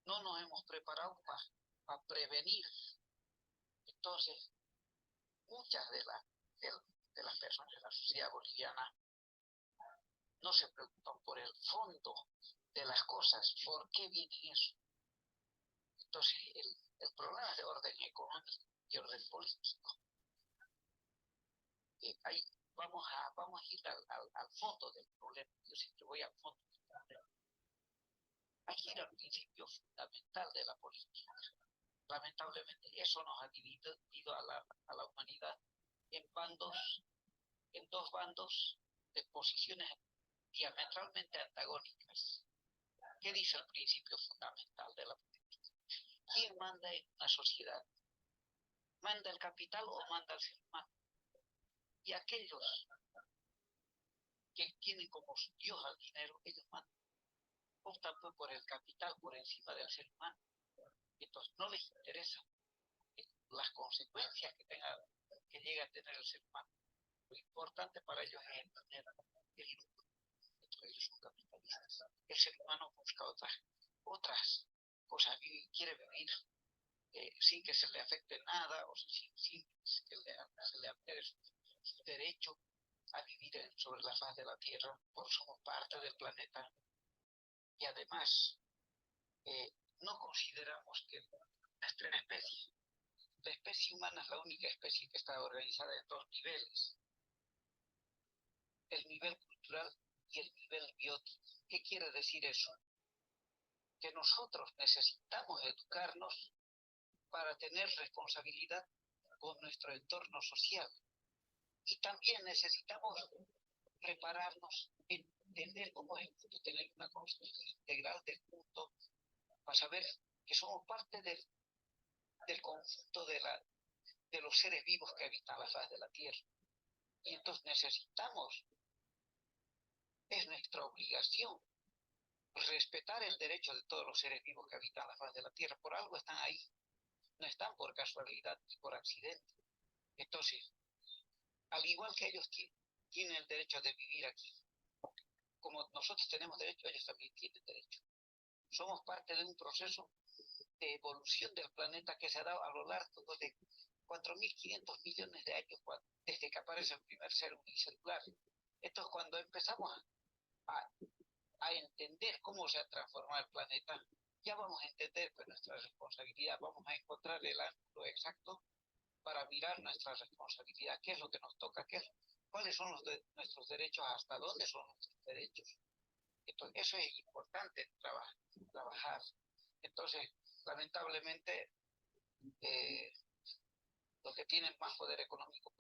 No nos hemos preparado para prevenir. Entonces, muchas de las personas de la sociedad boliviana no se preocupan por el fondo de las cosas, por qué viene eso. Entonces, el problema es de orden económico y orden político. Ahí vamos a ir al fondo del problema. Yo siempre voy al fondo del problema. Hay que ir al principio fundamental de la política. Lamentablemente, eso nos ha dividido a la humanidad en dos bandos de posiciones diametralmente antagónicas. ¿Qué dice el principio fundamental de la política? ¿Quién manda en una sociedad? ¿Manda el capital o manda el ser humano? Y aquellos que tienen como Dios al dinero, ellos mandan. Optan pues por el capital por encima del ser humano. Entonces no les interesa las consecuencias que llega a tener el ser humano. Lo importante para ellos es el dinero, el lucro. Ellos son capitalistas. El ser humano busca otras quiere vivir sin que se le afecte nada, o sin que se le altere su derecho a vivir sobre la faz de la Tierra, porque somos parte del planeta, y además no consideramos que nuestra especie, la especie humana es la única especie que está organizada en dos niveles, el nivel cultural y el nivel biótico. ¿Qué quiere decir eso? Que nosotros necesitamos educarnos para tener responsabilidad con nuestro entorno social. Y también necesitamos prepararnos, entender cómo es tener una conciencia integral del mundo, para saber que somos parte del conjunto de los seres vivos que habitan la faz de la Tierra. Y entonces necesitamos, es nuestra obligación, respetar el derecho de todos los seres vivos que habitan la faz de la Tierra. Por algo están ahí, no están por casualidad ni por accidente. Entonces, al igual que ellos tienen el derecho de vivir aquí, como nosotros tenemos derecho, ellos también tienen derecho. Somos parte de un proceso de evolución del planeta que se ha dado a lo largo de 4.500 millones de años desde que aparece el primer ser unicelular. Esto es cuando empezamos a entender cómo se ha transformado el planeta. Ya vamos a entender pues, nuestra responsabilidad, vamos a encontrar el ángulo exacto para mirar nuestra responsabilidad, qué es lo que nos toca, cuáles son nuestros derechos, hasta dónde son nuestros derechos. Entonces, eso es importante trabajar. Entonces, lamentablemente, los que tienen más poder económico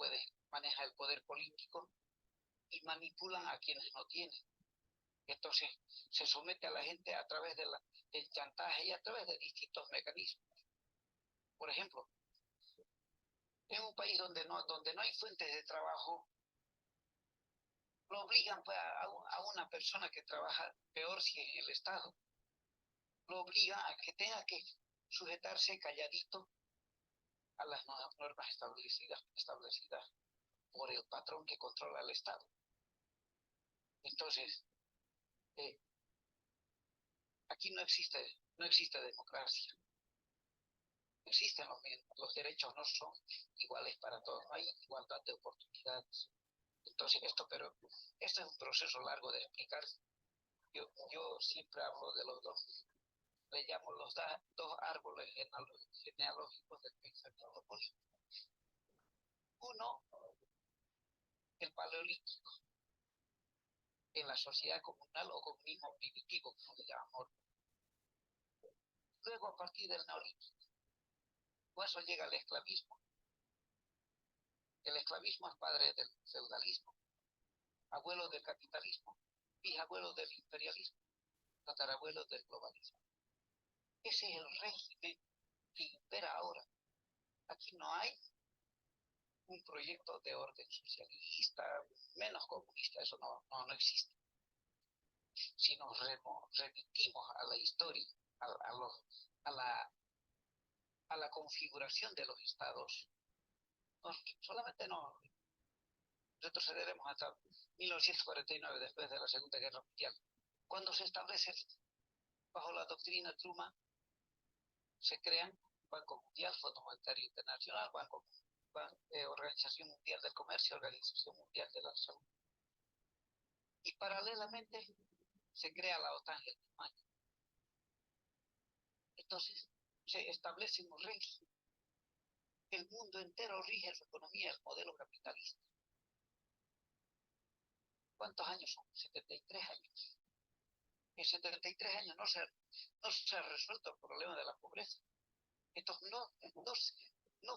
manejan el poder político y manipulan a quienes no tienen. Entonces, se somete a la gente a través del chantaje y a través de distintos mecanismos. Por ejemplo, en un país donde no hay fuentes de trabajo, lo obligan pues, a una persona que trabaja peor si es el Estado. Lo obligan a que tenga que sujetarse calladito a las normas establecidas por el patrón que controla el Estado. Entonces, aquí no existe democracia. No existen los derechos, no son iguales para todos, no hay igualdad de oportunidades. Entonces, esto es un proceso largo de explicar. Yo siempre hablo de los dos, le llamo los dos árboles genealógicos del pensamiento político. Uno, el paleolítico, en la sociedad comunal o comunismo primitivo, como le llamamos. Luego, a partir del neolítico, con eso llega el esclavismo. El esclavismo es padre del feudalismo, abuelo del capitalismo, bisabuelo del imperialismo, tatarabuelo del globalismo. Ese es el régimen que impera ahora. Aquí no hay un proyecto de orden socialista, menos comunista, eso no existe. Si nos remitimos a la historia, a la configuración de los estados, solamente no retrocederemos hasta 1949, después de la Segunda Guerra Mundial, cuando se establece bajo la doctrina Truman, se crean Banco Mundial, Fondo Monetario Internacional, Organización Mundial del Comercio, Organización Mundial de la Salud. Y paralelamente se crea la OTAN en Alemania. Entonces se establece un régimen. El mundo entero rige su economía, el modelo capitalista. ¿Cuántos años son? 73 años. En 73 años no se ha resuelto el problema de la pobreza. Entonces no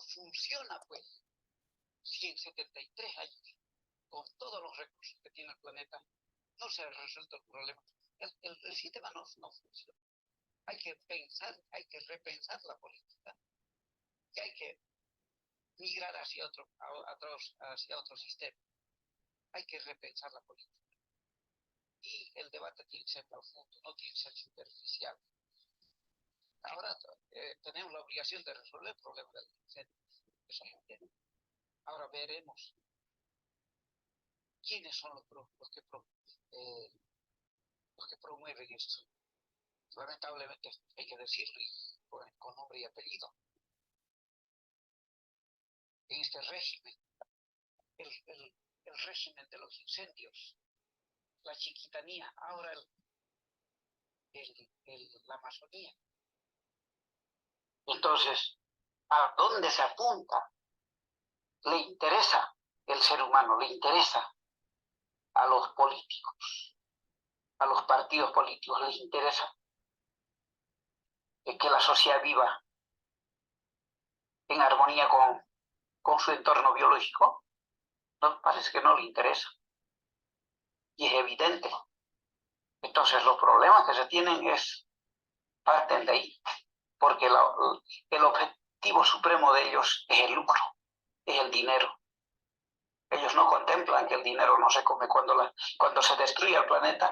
funciona, pues, si en 73 años, con todos los recursos que tiene el planeta, no se ha resuelto el problema. El sistema no funciona. Hay que repensar la política. Y hay que migrar hacia otro sistema. Hay que repensar la política. Y el debate tiene que ser profundo, no tiene que ser superficial. Ahora tenemos la obligación de resolver el problema del incendio. Eso es bien. Ahora veremos quiénes son los que promueven esto. lamentablemente hay que decirlo con nombre y apellido, en este régimen, el régimen de los incendios, la chiquitanía, ahora la Amazonía. Entonces, ¿a dónde se apunta? Le interesa el ser humano, le interesa a los políticos, a los partidos políticos, les interesa que la sociedad viva en armonía con su entorno biológico. No, parece que no le interesa. Y es evidente. Entonces los problemas que se tienen parten de ahí, porque el objetivo supremo de ellos es el lucro, es el dinero. Ellos no contemplan que el dinero no se come cuando se destruye el planeta.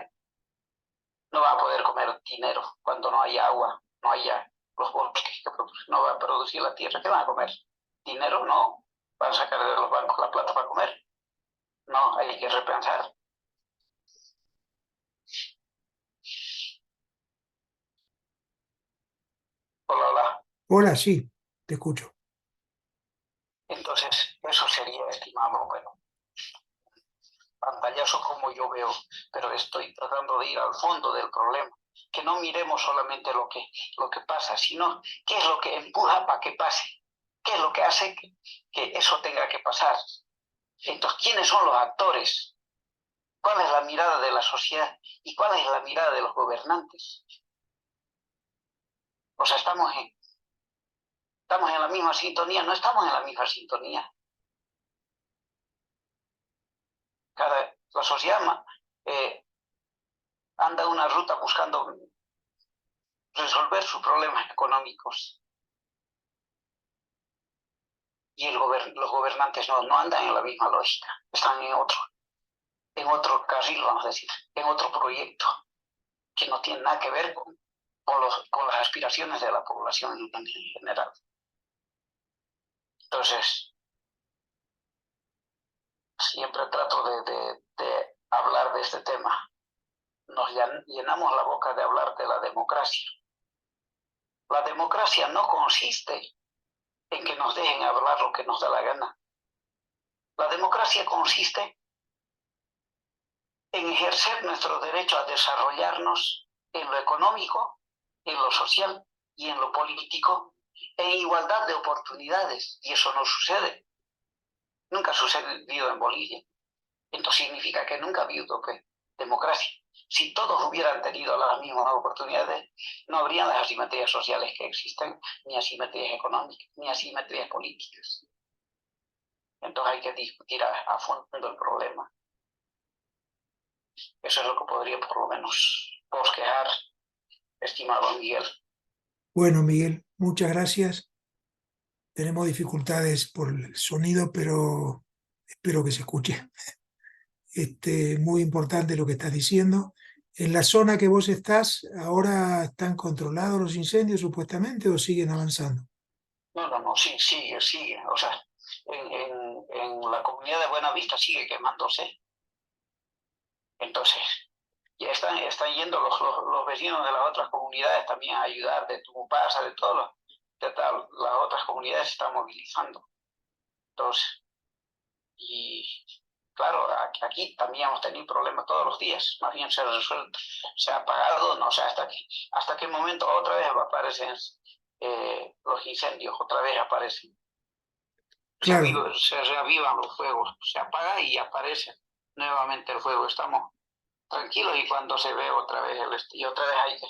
No va a poder comer dinero cuando no haya agua, no haya los bosques que no va a producir la tierra. ¿Qué van a comer? Dinero no. Van a sacar de los bancos la plata para comer. No, hay que repensar. Hola, hola. Hola, sí, te escucho. Entonces, eso sería, estimado, bueno, pantallazo como yo veo, pero estoy tratando de ir al fondo del problema. Que no miremos solamente lo que pasa, sino qué es lo que empuja para que pase, qué es lo que hace que eso tenga que pasar. Entonces, ¿quiénes son los actores? ¿Cuál es la mirada de la sociedad? ¿Y cuál es la mirada de los gobernantes? O sea, estamos en la misma sintonía, no estamos en la misma sintonía. La sociedad anda una ruta buscando resolver sus problemas económicos. Y los gobernantes no andan en la misma lógica, están en otro carril, vamos a decir, en otro proyecto que no tiene nada que ver con las aspiraciones de la población en general. Entonces, siempre trato de hablar de este tema. Nos llenamos la boca de hablar de la democracia. La democracia no consiste en que nos dejen hablar lo que nos da la gana. La democracia consiste en ejercer nuestro derecho a desarrollarnos en lo económico, en lo social y en lo político, en igualdad de oportunidades. Y eso no sucede. Nunca ha sucedido en Bolivia. Entonces significa que nunca ha habido democracia. Si todos hubieran tenido las mismas oportunidades, no habrían las asimetrías sociales que existen, ni asimetrías económicas, ni asimetrías políticas. Entonces hay que discutir a fondo el problema. Eso es lo que podría por lo menos bosquear, estimado Miguel. Bueno, Miguel, muchas gracias. Tenemos dificultades por el sonido, pero espero que se escuche. Muy importante lo que estás diciendo. ¿En la zona que vos estás, ahora están controlados los incendios supuestamente o siguen avanzando? No, sí, sigue. O sea, en la comunidad de Buenavista sigue quemándose. Entonces, ya están yendo los vecinos de las otras comunidades también a ayudar, de Tumupasa, de las otras comunidades se están movilizando. Entonces, y claro, aquí también hemos tenido problemas todos los días, más bien se ha resuelto, se ha apagado, no sé hasta qué momento otra vez aparecen los incendios, otra vez aparecen. Claro. Se reavivan los fuegos, se apaga y aparece nuevamente el fuego. Estamos tranquilos y cuando se ve otra vez y otra vez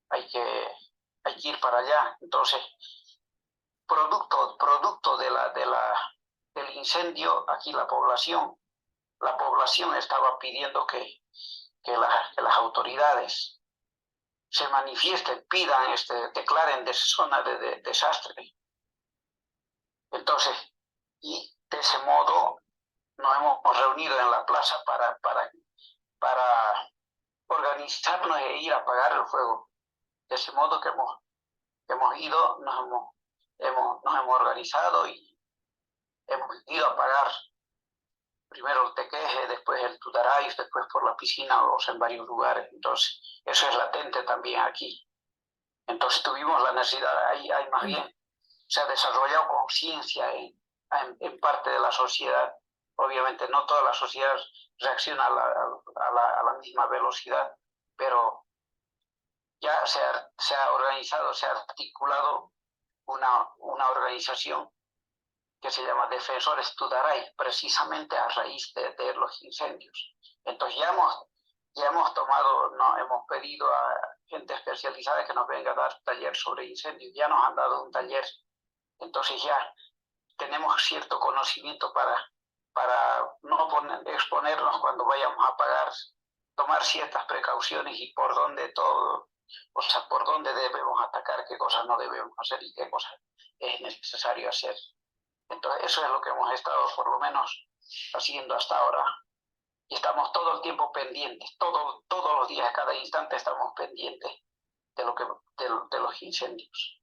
hay que ir para allá. Entonces, producto del incendio, aquí la población estaba pidiendo que las autoridades se manifiesten, pidan, declaren de zona de desastre. Entonces, y de ese modo nos hemos reunido en la plaza para organizarnos e ir a apagar el fuego. De ese modo que hemos ido, nos hemos organizado y hemos ido a apagar primero el Tequeje, después el Tudaray, después por la piscina, o sea, en varios lugares. Entonces, eso es latente también aquí. Entonces tuvimos la necesidad, ahí más bien se ha desarrollado conciencia en parte de la sociedad. Obviamente no toda la sociedad reacciona a la misma velocidad, pero ya se ha organizado, se ha articulado una organización que se llama Defensores Tudaray, precisamente a raíz de los incendios. Entonces ya hemos tomado, no, hemos pedido a gente especializada que nos venga a dar taller sobre incendios, ya nos han dado un taller, entonces ya tenemos cierto conocimiento para no exponernos cuando vayamos a apagar, tomar ciertas precauciones y por dónde todo, o sea, por dónde debemos atacar, qué cosas no debemos hacer y qué cosas es necesario hacer. Entonces eso es lo que hemos estado por lo menos haciendo hasta ahora. Y estamos todo el tiempo pendientes, todos los días, cada instante estamos pendientes de los incendios.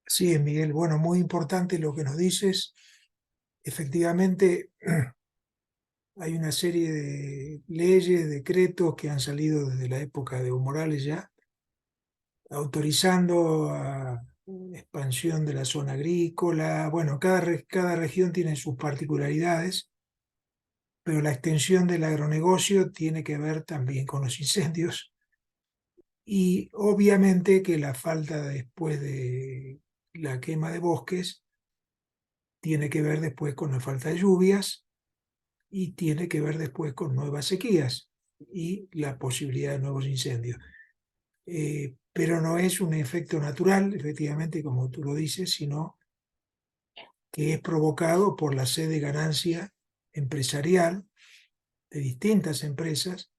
Sí, Miguel, bueno, muy importante lo que nos dices. Efectivamente, hay una serie de leyes, decretos que han salido desde la época de Evo Morales ya, autorizando a expansión de la zona agrícola. Bueno, cada región tiene sus particularidades, pero la extensión del agronegocio tiene que ver también con los incendios. Y obviamente que la falta después de la quema de bosques tiene que ver después con la falta de lluvias y tiene que ver después con nuevas sequías y la posibilidad de nuevos incendios. Pero no es un efecto natural, efectivamente, como tú lo dices, sino que es provocado por la sed de ganancia empresarial de distintas empresas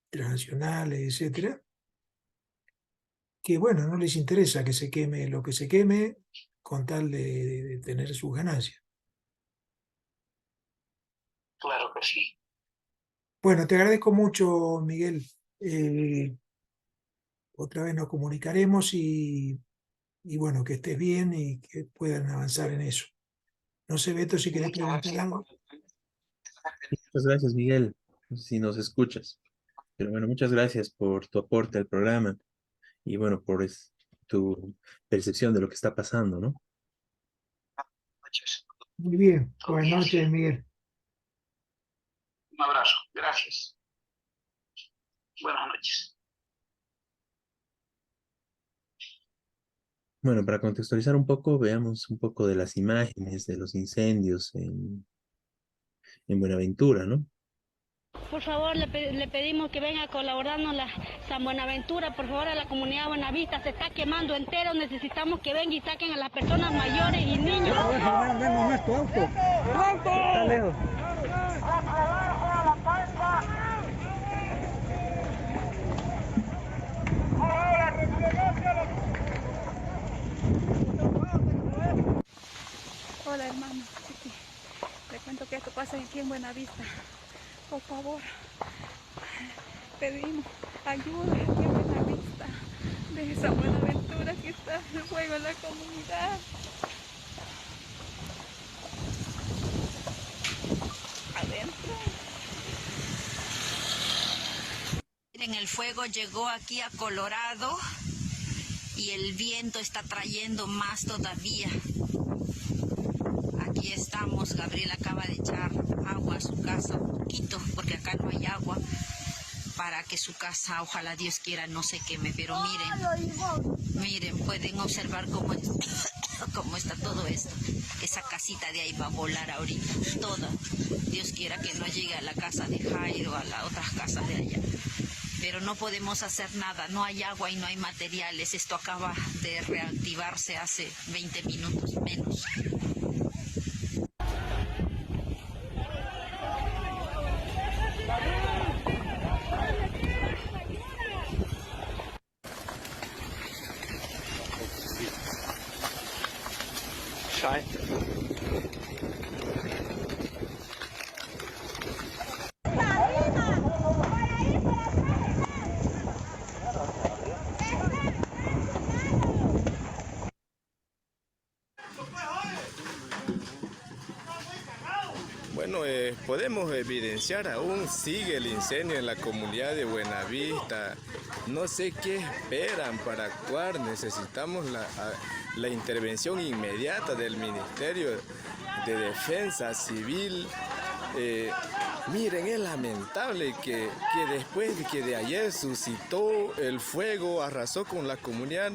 transnacionales, etcétera, que bueno, no les interesa que se queme lo que se queme con tal de tener sus ganancias. Claro que sí. Bueno, te agradezco mucho, Miguel. Otra vez nos comunicaremos y bueno, que estés bien y que puedan avanzar en eso. No sé, Beto, si querés preguntar algo. Muchas gracias, Miguel, no sé si nos escuchas. Pero bueno, muchas gracias por tu aporte al programa y bueno, por tu percepción de lo que está pasando, ¿no? Muy bien. Buenas noches, Miguel. Un abrazo, gracias. Buenas noches. Bueno, para contextualizar un poco, veamos un poco de las imágenes de los incendios en Buenaventura, ¿no? Por favor, le pedimos que venga a colaborarnos la San Buenaventura, por favor, a la comunidad Buenavista, se está quemando entero, necesitamos que vengan y saquen a las personas mayores y niños. Está lejos. Hola, hermano. Sí, le cuento que esto pasa aquí en Buenavista. Por favor, pedimos ayuda aquí en Buenavista, de esa Buenaventura que está en juego en la comunidad. Adentro. Miren, el fuego llegó aquí a Colorado y el viento está trayendo más todavía. Aquí estamos, Gabriel acaba de echar agua a su casa, un poquito, porque acá no hay agua, para que su casa, ojalá Dios quiera, no se queme. Pero miren, pueden observar cómo está todo esto. Esa casita de ahí va a volar ahorita, toda. Dios quiera que no llegue a la casa de Jairo, a las otras casas de allá. Pero no podemos hacer nada, no hay agua y no hay materiales. Esto acaba de reactivarse hace 20 minutos menos. Bueno, podemos evidenciar, aún sigue el incendio en la comunidad de Buenavista. No sé qué esperan para actuar. Necesitamos la intervención inmediata del Ministerio de Defensa Civil. Miren, es lamentable que después de que de ayer suscitó el fuego, arrasó con la comunidad,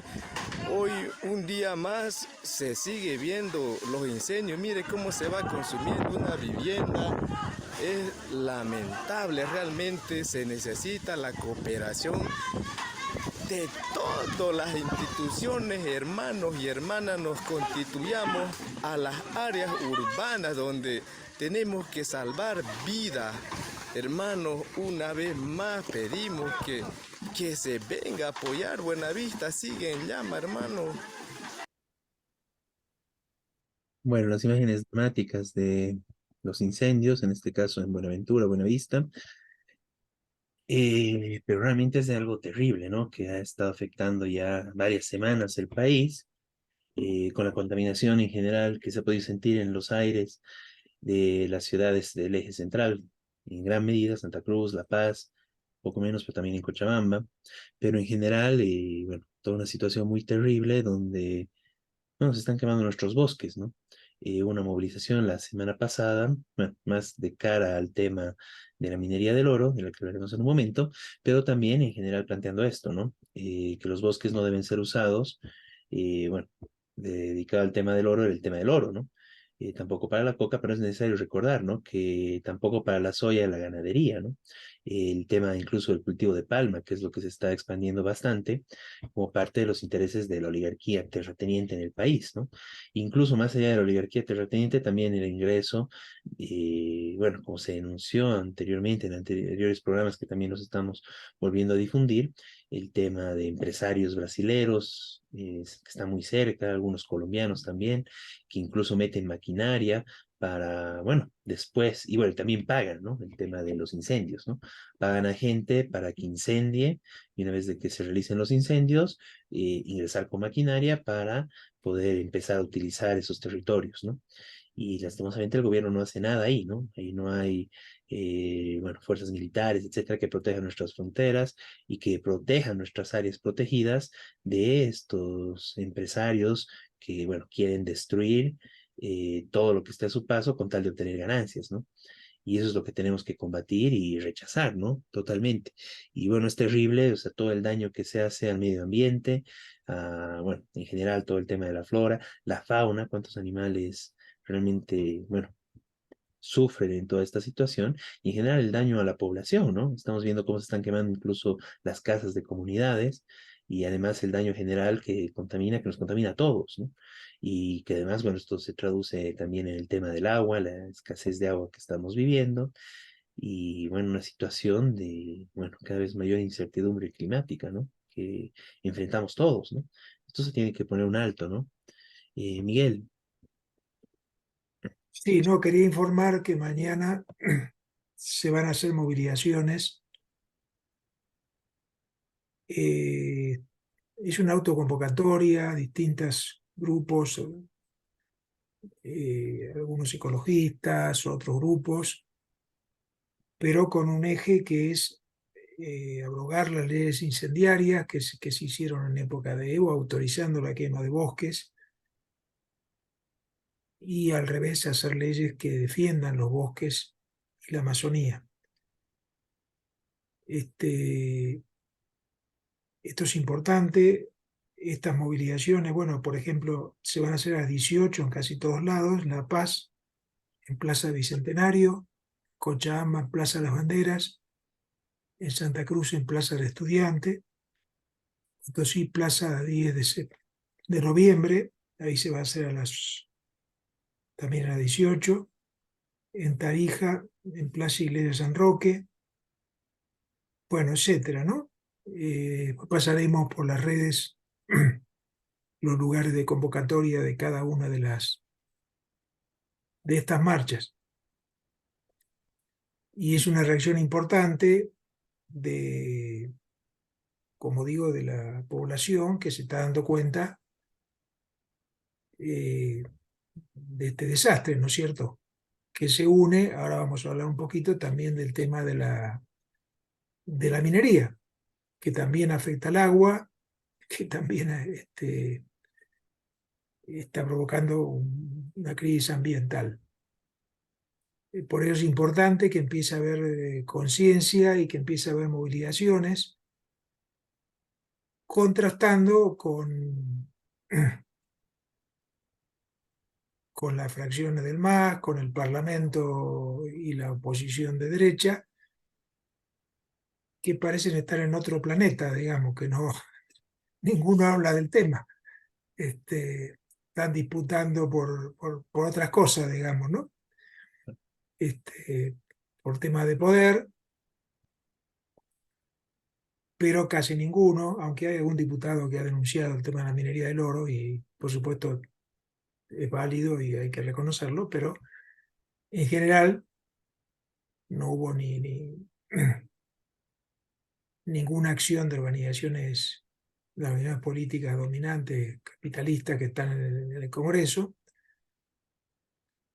hoy un día más se sigue viendo los incendios. Mire cómo se va consumiendo una vivienda. Es lamentable, realmente se necesita la cooperación de todas las instituciones, hermanos y hermanas, nos constituyamos a las áreas urbanas donde tenemos que salvar vidas. Hermanos, una vez más pedimos que se venga a apoyar. Buenavista sigue en llama, hermano. Bueno, las imágenes dramáticas de los incendios, en este caso en Buenaventura, Buenavista, pero realmente es de algo terrible, ¿no? Que ha estado afectando ya varias semanas el país, con la contaminación en general que se ha podido sentir en los aires de las ciudades del eje central, en gran medida Santa Cruz, La Paz, poco menos, pero también en Cochabamba, pero en general, bueno, toda una situación muy terrible donde, bueno, se están quemando nuestros bosques, ¿no? Una movilización la semana pasada, bueno, más de cara al tema de la minería del oro, de la que hablaremos en un momento, pero también en general planteando esto, ¿no? Que los bosques no deben ser usados, bueno, dedicado al tema del oro, el tema del oro, ¿no? Tampoco para la coca, pero es necesario recordar, ¿no? Que tampoco para la soya y la ganadería, ¿no? El tema incluso del cultivo de palma, que es lo que se está expandiendo bastante como parte de los intereses de la oligarquía terrateniente en el país, ¿no? Incluso más allá de la oligarquía terrateniente, también el ingreso, bueno, como se denunció anteriormente en anteriores programas que también nos estamos volviendo a difundir, el tema de empresarios brasileros, que está muy cerca, algunos colombianos también, que incluso meten maquinaria para, bueno, después, y bueno, también pagan, ¿no? El tema de los incendios, ¿no? Pagan a gente para que incendie, y una vez de que se realicen los incendios, ingresar con maquinaria para poder empezar a utilizar esos territorios, ¿no? Y lastimosamente el gobierno no hace nada ahí, ¿no? Ahí no hay, bueno, fuerzas militares, etcétera, que protejan nuestras fronteras y que protejan nuestras áreas protegidas de estos empresarios que, bueno, quieren destruir todo lo que esté a su paso con tal de obtener ganancias, ¿no? Y eso es lo que tenemos que combatir y rechazar, ¿no? Totalmente. Y bueno, es terrible, o sea, todo el daño que se hace al medio ambiente, bueno, en general todo el tema de la flora, la fauna, cuántos animales realmente, bueno, sufren en toda esta situación y en general el daño a la población, ¿no? Estamos viendo cómo se están quemando incluso las casas de comunidades y además el daño general que contamina, que nos contamina a todos, ¿no? Y que además, bueno, esto se traduce también en el tema del agua, la escasez de agua que estamos viviendo y, bueno, una situación de, bueno, cada vez mayor incertidumbre climática, ¿no? Que enfrentamos todos, ¿no? Esto se tiene que poner un alto, ¿no? Miguel. Sí, no, quería informar que mañana se van a hacer movilizaciones. Es una autoconvocatoria, distintos grupos, algunos ecologistas, otros grupos, pero con un eje que es abrogar las leyes incendiarias que se hicieron en época de Evo, autorizando la quema de bosques, y al revés hacer leyes que defiendan los bosques y la Amazonía. Esto es importante. Estas movilizaciones, bueno, por ejemplo, se van a hacer a las 18 en casi todos lados: La Paz en Plaza Bicentenario, Cochabamba en Plaza Las Banderas, en Santa Cruz en Plaza del Estudiante, Potosí Plaza 10 de noviembre, ahí se va a hacer también a las 18, en Tarija en Plaza Iglesia San Roque, bueno, etcétera, ¿no? Pasaremos por las redes los lugares de convocatoria de cada una de estas marchas. Y es una reacción importante como digo, de la población que se está dando cuenta de este desastre, ¿no es cierto? que se une, ahora vamos a hablar un poquito también del tema de la minería, que también afecta al agua, que también está provocando una crisis ambiental. Por ello es importante que empiece a haber conciencia y que empiece a haber movilizaciones, contrastando con las fracciones del MAS, con el Parlamento y la oposición de derecha, que parecen estar en otro planeta, digamos, que no, ninguno habla del tema. Están disputando por otras cosas, digamos, ¿no? Por temas de poder, pero casi ninguno, aunque hay algún diputado que ha denunciado el tema de la minería del oro, y por supuesto es válido y hay que reconocerlo, pero en general no hubo ninguna acción de organizaciones políticas dominantes, capitalistas que están en el Congreso,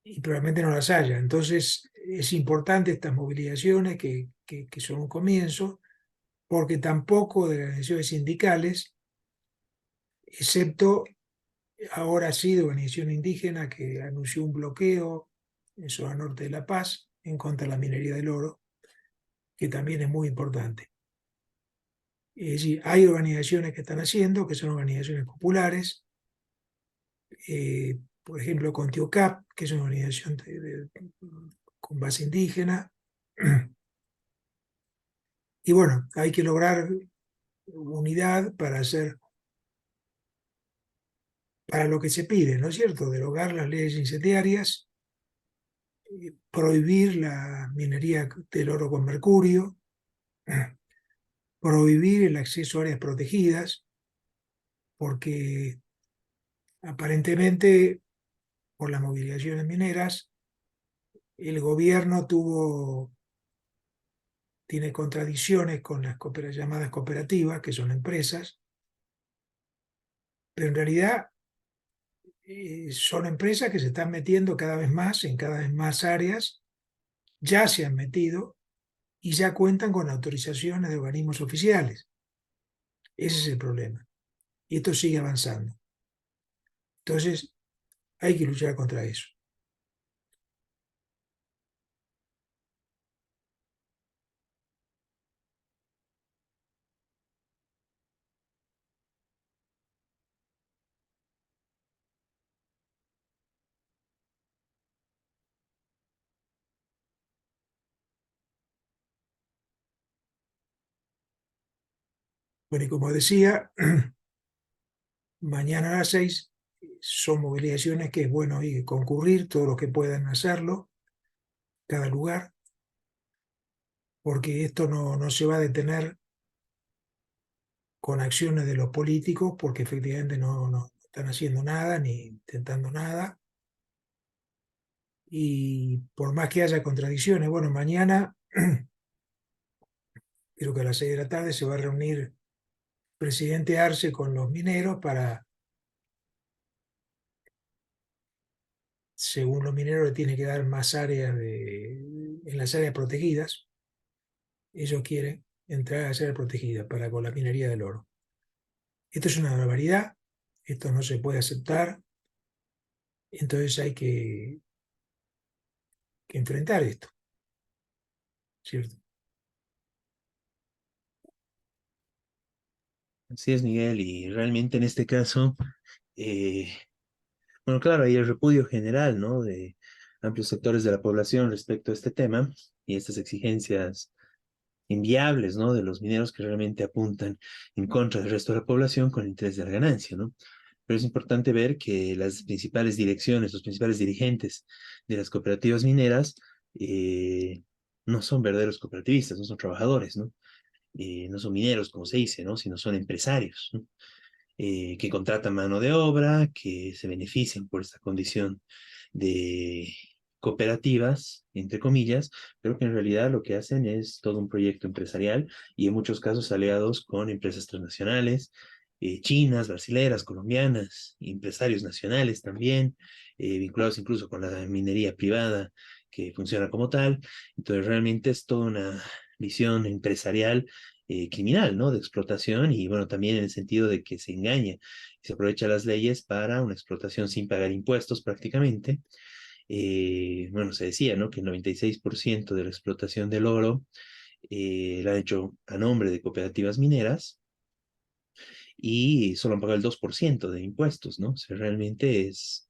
y probablemente no las haya. Entonces es importante estas movilizaciones que son un comienzo, porque tampoco de las organizaciones sindicales, excepto ahora sí de organización indígena que anunció un bloqueo en zona norte de La Paz en contra de la minería del oro, que también es muy importante. Es decir, hay organizaciones que están haciendo, que son organizaciones populares, por ejemplo, Contiocap, que es una organización con base indígena. Y bueno, hay que lograr unidad para lo que se pide, ¿no es cierto? Derogar las leyes incendiarias, prohibir la minería del oro con mercurio, prohibir el acceso a áreas protegidas, porque aparentemente por las movilizaciones mineras el gobierno tiene contradicciones con las llamadas cooperativas, que son empresas, pero en realidad son empresas que se están metiendo cada vez más en cada vez más áreas, ya se han metido y ya cuentan con autorizaciones de organismos oficiales. Ese es el problema. Y esto sigue avanzando. Entonces, hay que luchar contra eso. Bueno, y como decía, mañana a las 6 son movilizaciones que es bueno concurrir, todos los que puedan hacerlo, cada lugar, porque esto no se va a detener con acciones de los políticos, porque efectivamente no están haciendo nada, ni intentando nada. Y por más que haya contradicciones, bueno, mañana, creo que a las 6 de la tarde se va a reunir el presidente Arce con los mineros para, según los mineros, le tiene que dar más áreas en las áreas protegidas. Ellos quieren entrar a las áreas protegidas con la minería del oro. Esto es una barbaridad, esto no se puede aceptar, entonces hay que enfrentar esto, ¿cierto? Así es, Miguel, y realmente en este caso, bueno, claro, hay el repudio general, ¿no? De amplios sectores de la población respecto a este tema y estas exigencias inviables, ¿no? De los mineros que realmente apuntan en contra del resto de la población con el interés de la ganancia, ¿no? Pero es importante ver que las principales direcciones, los principales dirigentes de las cooperativas mineras no son verdaderos cooperativistas, no son trabajadores, ¿no? No son mineros, como se dice, ¿no? Sino son empresarios, ¿no? Que contratan mano de obra, que se benefician por esta condición de cooperativas, entre comillas, pero que en realidad lo que hacen es todo un proyecto empresarial y en muchos casos aliados con empresas transnacionales, chinas, brasileras, colombianas, empresarios nacionales también, vinculados incluso con la minería privada que funciona como tal. Entonces realmente es toda una visión empresarial criminal, ¿no? De explotación y bueno, también en el sentido de que se engaña, se aprovecha las leyes para una explotación sin pagar impuestos prácticamente. Bueno, se decía, ¿no? Que el 96% de la explotación del oro la han hecho a nombre de cooperativas mineras y solo han pagado el 2% de impuestos, ¿no? O sea, realmente es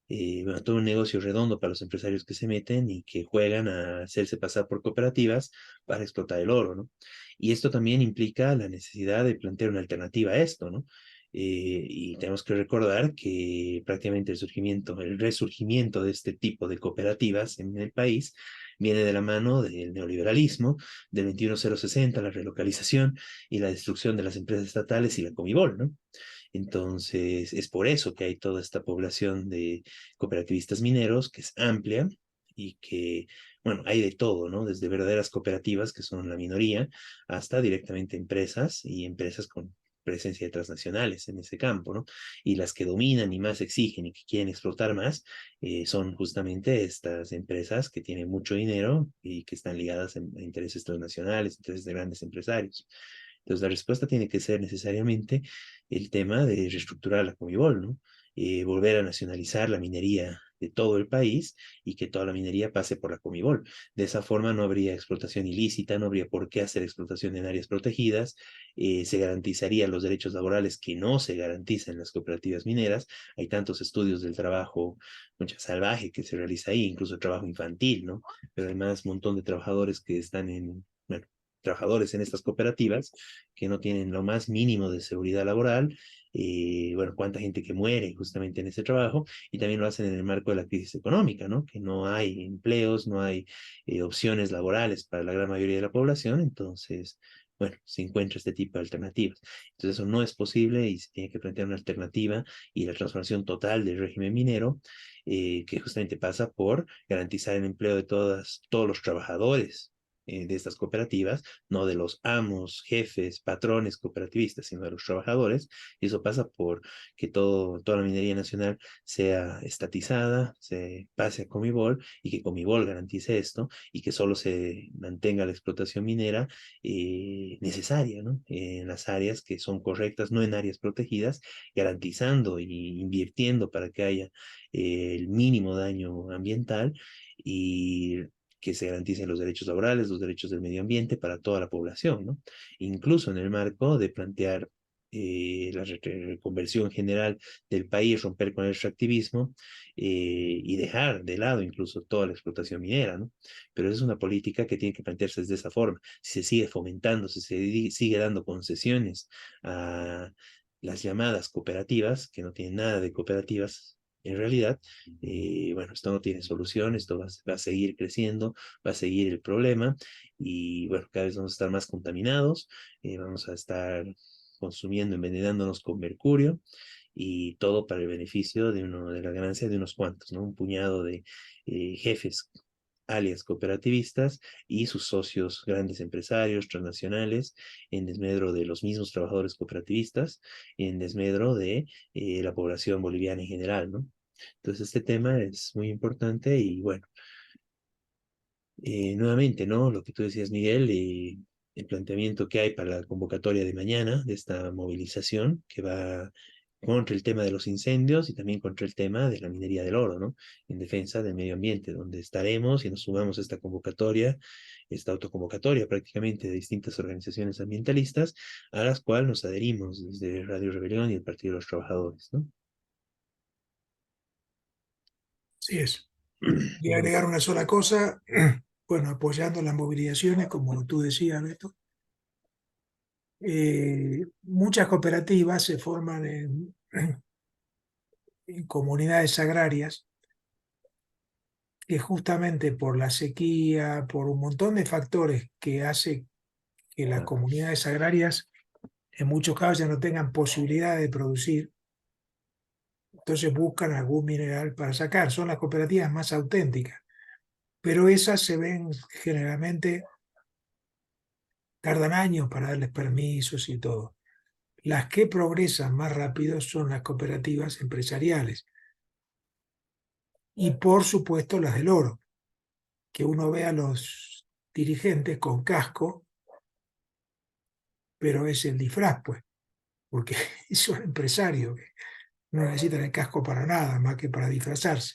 bueno, todo un negocio redondo para los empresarios que se meten y que juegan a hacerse pasar por cooperativas para explotar el oro, ¿no? Y esto también implica la necesidad de plantear una alternativa a esto, ¿no? Y tenemos que recordar que prácticamente el resurgimiento de este tipo de cooperativas en el país viene de la mano del neoliberalismo, del 21060, la relocalización y la destrucción de las empresas estatales y la Comibol, ¿no? Entonces, es por eso que hay toda esta población de cooperativistas mineros, que es amplia y que, bueno, hay de todo, ¿no? Desde verdaderas cooperativas, que son la minoría, hasta directamente empresas y empresas con presencia de transnacionales en ese campo, ¿no? Y las que dominan y más exigen y que quieren explotar más son justamente estas empresas que tienen mucho dinero y que están ligadas a intereses transnacionales, intereses de grandes empresarios. Entonces, la respuesta tiene que ser necesariamente el tema de reestructurar la Comibol, ¿no? Volver a nacionalizar la minería de todo el país y que toda la minería pase por la Comibol. De esa forma no habría explotación ilícita, no habría por qué hacer explotación en áreas protegidas, se garantizarían los derechos laborales que no se garantizan en las cooperativas mineras. Hay tantos estudios del trabajo mucha salvaje que se realiza ahí, incluso trabajo infantil, ¿no? Pero además un montón de trabajadores que están bueno, trabajadores en estas cooperativas que no tienen lo más mínimo de seguridad laboral, bueno, cuánta gente que muere justamente en ese trabajo, y también lo hacen en el marco de la crisis económica, ¿no? Que no hay empleos, no hay opciones laborales para la gran mayoría de la población, entonces, bueno, se encuentra este tipo de alternativas. Entonces eso no es posible y se tiene que plantear una alternativa y la transformación total del régimen minero, que justamente pasa por garantizar el empleo de todos los trabajadores de estas cooperativas, no de los amos, jefes, patrones cooperativistas, sino de los trabajadores, y eso pasa por que toda la minería nacional sea estatizada, se pase a Comibol, y que Comibol garantice esto, y que solo se mantenga la explotación minera necesaria, ¿no? En las áreas que son correctas, no en áreas protegidas, garantizando y invirtiendo para que haya el mínimo daño ambiental y que se garanticen los derechos laborales, los derechos del medio ambiente para toda la población, ¿no? Incluso en el marco de plantear la reconversión general del país, romper con el extractivismo y dejar de lado incluso toda la explotación minera, ¿no? Pero es una política que tiene que plantearse de esa forma. Si se sigue fomentando, si se sigue dando concesiones a las llamadas cooperativas, que no tienen nada de cooperativas, en realidad, bueno, esto no tiene solución, esto va a seguir creciendo, va a seguir el problema y bueno, cada vez vamos a estar más contaminados, vamos a estar consumiendo, envenenándonos con mercurio y todo para el beneficio de la ganancia de unos cuantos, ¿no? Un puñado de jefes alias cooperativistas y sus socios grandes empresarios transnacionales en desmedro de los mismos trabajadores cooperativistas, en desmedro de la población boliviana en general, ¿no? Entonces este tema es muy importante y bueno, nuevamente, ¿no? Lo que tú decías, Miguel, el planteamiento que hay para la convocatoria de mañana, de esta movilización que va contra el tema de los incendios y también contra el tema de la minería del oro, ¿no? En defensa del medio ambiente, donde estaremos y nos sumamos a esta convocatoria, esta autoconvocatoria prácticamente de distintas organizaciones ambientalistas, a las cuales nos adherimos desde Radio Rebelión y el Partido de los Trabajadores, ¿no? Así es. Y agregar una sola cosa, bueno, apoyando las movilizaciones, como tú decías, Beto. Muchas cooperativas se forman en comunidades agrarias que justamente por la sequía, por un montón de factores que hace que las comunidades agrarias en muchos casos ya no tengan posibilidad de producir, entonces buscan algún mineral para sacar. Son las cooperativas más auténticas, pero esas se ven generalmente, tardan años para darles permisos y todo. Las que progresan más rápido son las cooperativas empresariales y por supuesto las del oro. que uno ve a los dirigentes con casco, pero es el disfraz, pues, porque son empresarios que no necesitan el casco para nada, más que para disfrazarse.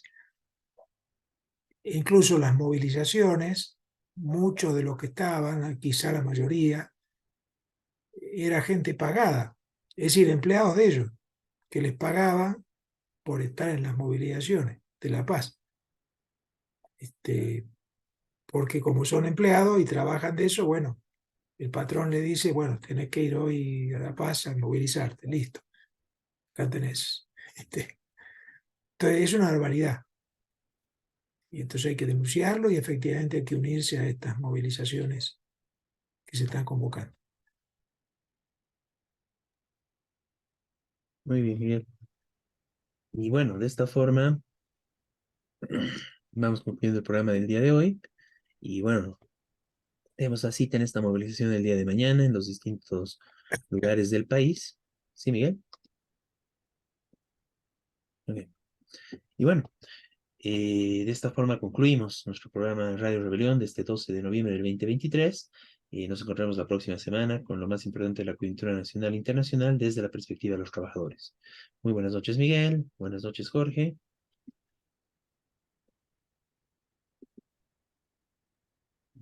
E incluso las movilizaciones, muchos de los que estaban, quizá la mayoría, era gente pagada, es decir, empleados de ellos, que les pagaban por estar en las movilizaciones de La Paz. Porque como son empleados y trabajan de eso, bueno, el patrón le dice, bueno, tenés que ir hoy a La Paz a movilizarte, listo. Acá tenés. Entonces es una barbaridad. Y entonces hay que denunciarlo y efectivamente hay que unirse a estas movilizaciones que se están convocando. Muy bien, Miguel. Y bueno, de esta forma vamos concluyendo el programa del día de hoy. Y bueno, tenemos la cita en esta movilización del día de mañana en los distintos lugares del país. ¿Sí, Miguel? Okay. Y bueno, de esta forma concluimos nuestro programa Radio Rebelión de este 12 de noviembre del 2023. Nos encontramos la próxima semana con lo más importante de la coyuntura nacional e internacional desde la perspectiva de los trabajadores. Muy buenas noches, Miguel. Buenas noches, Jorge.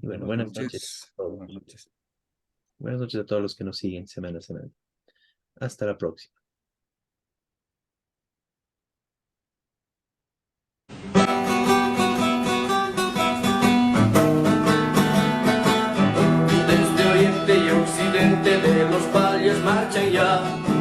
Y bueno, buenas noches. Buenas noches. Buenas noches a todos los que nos siguen semana a semana. Hasta la próxima. Desde oriente y occidente de los valles marchan ya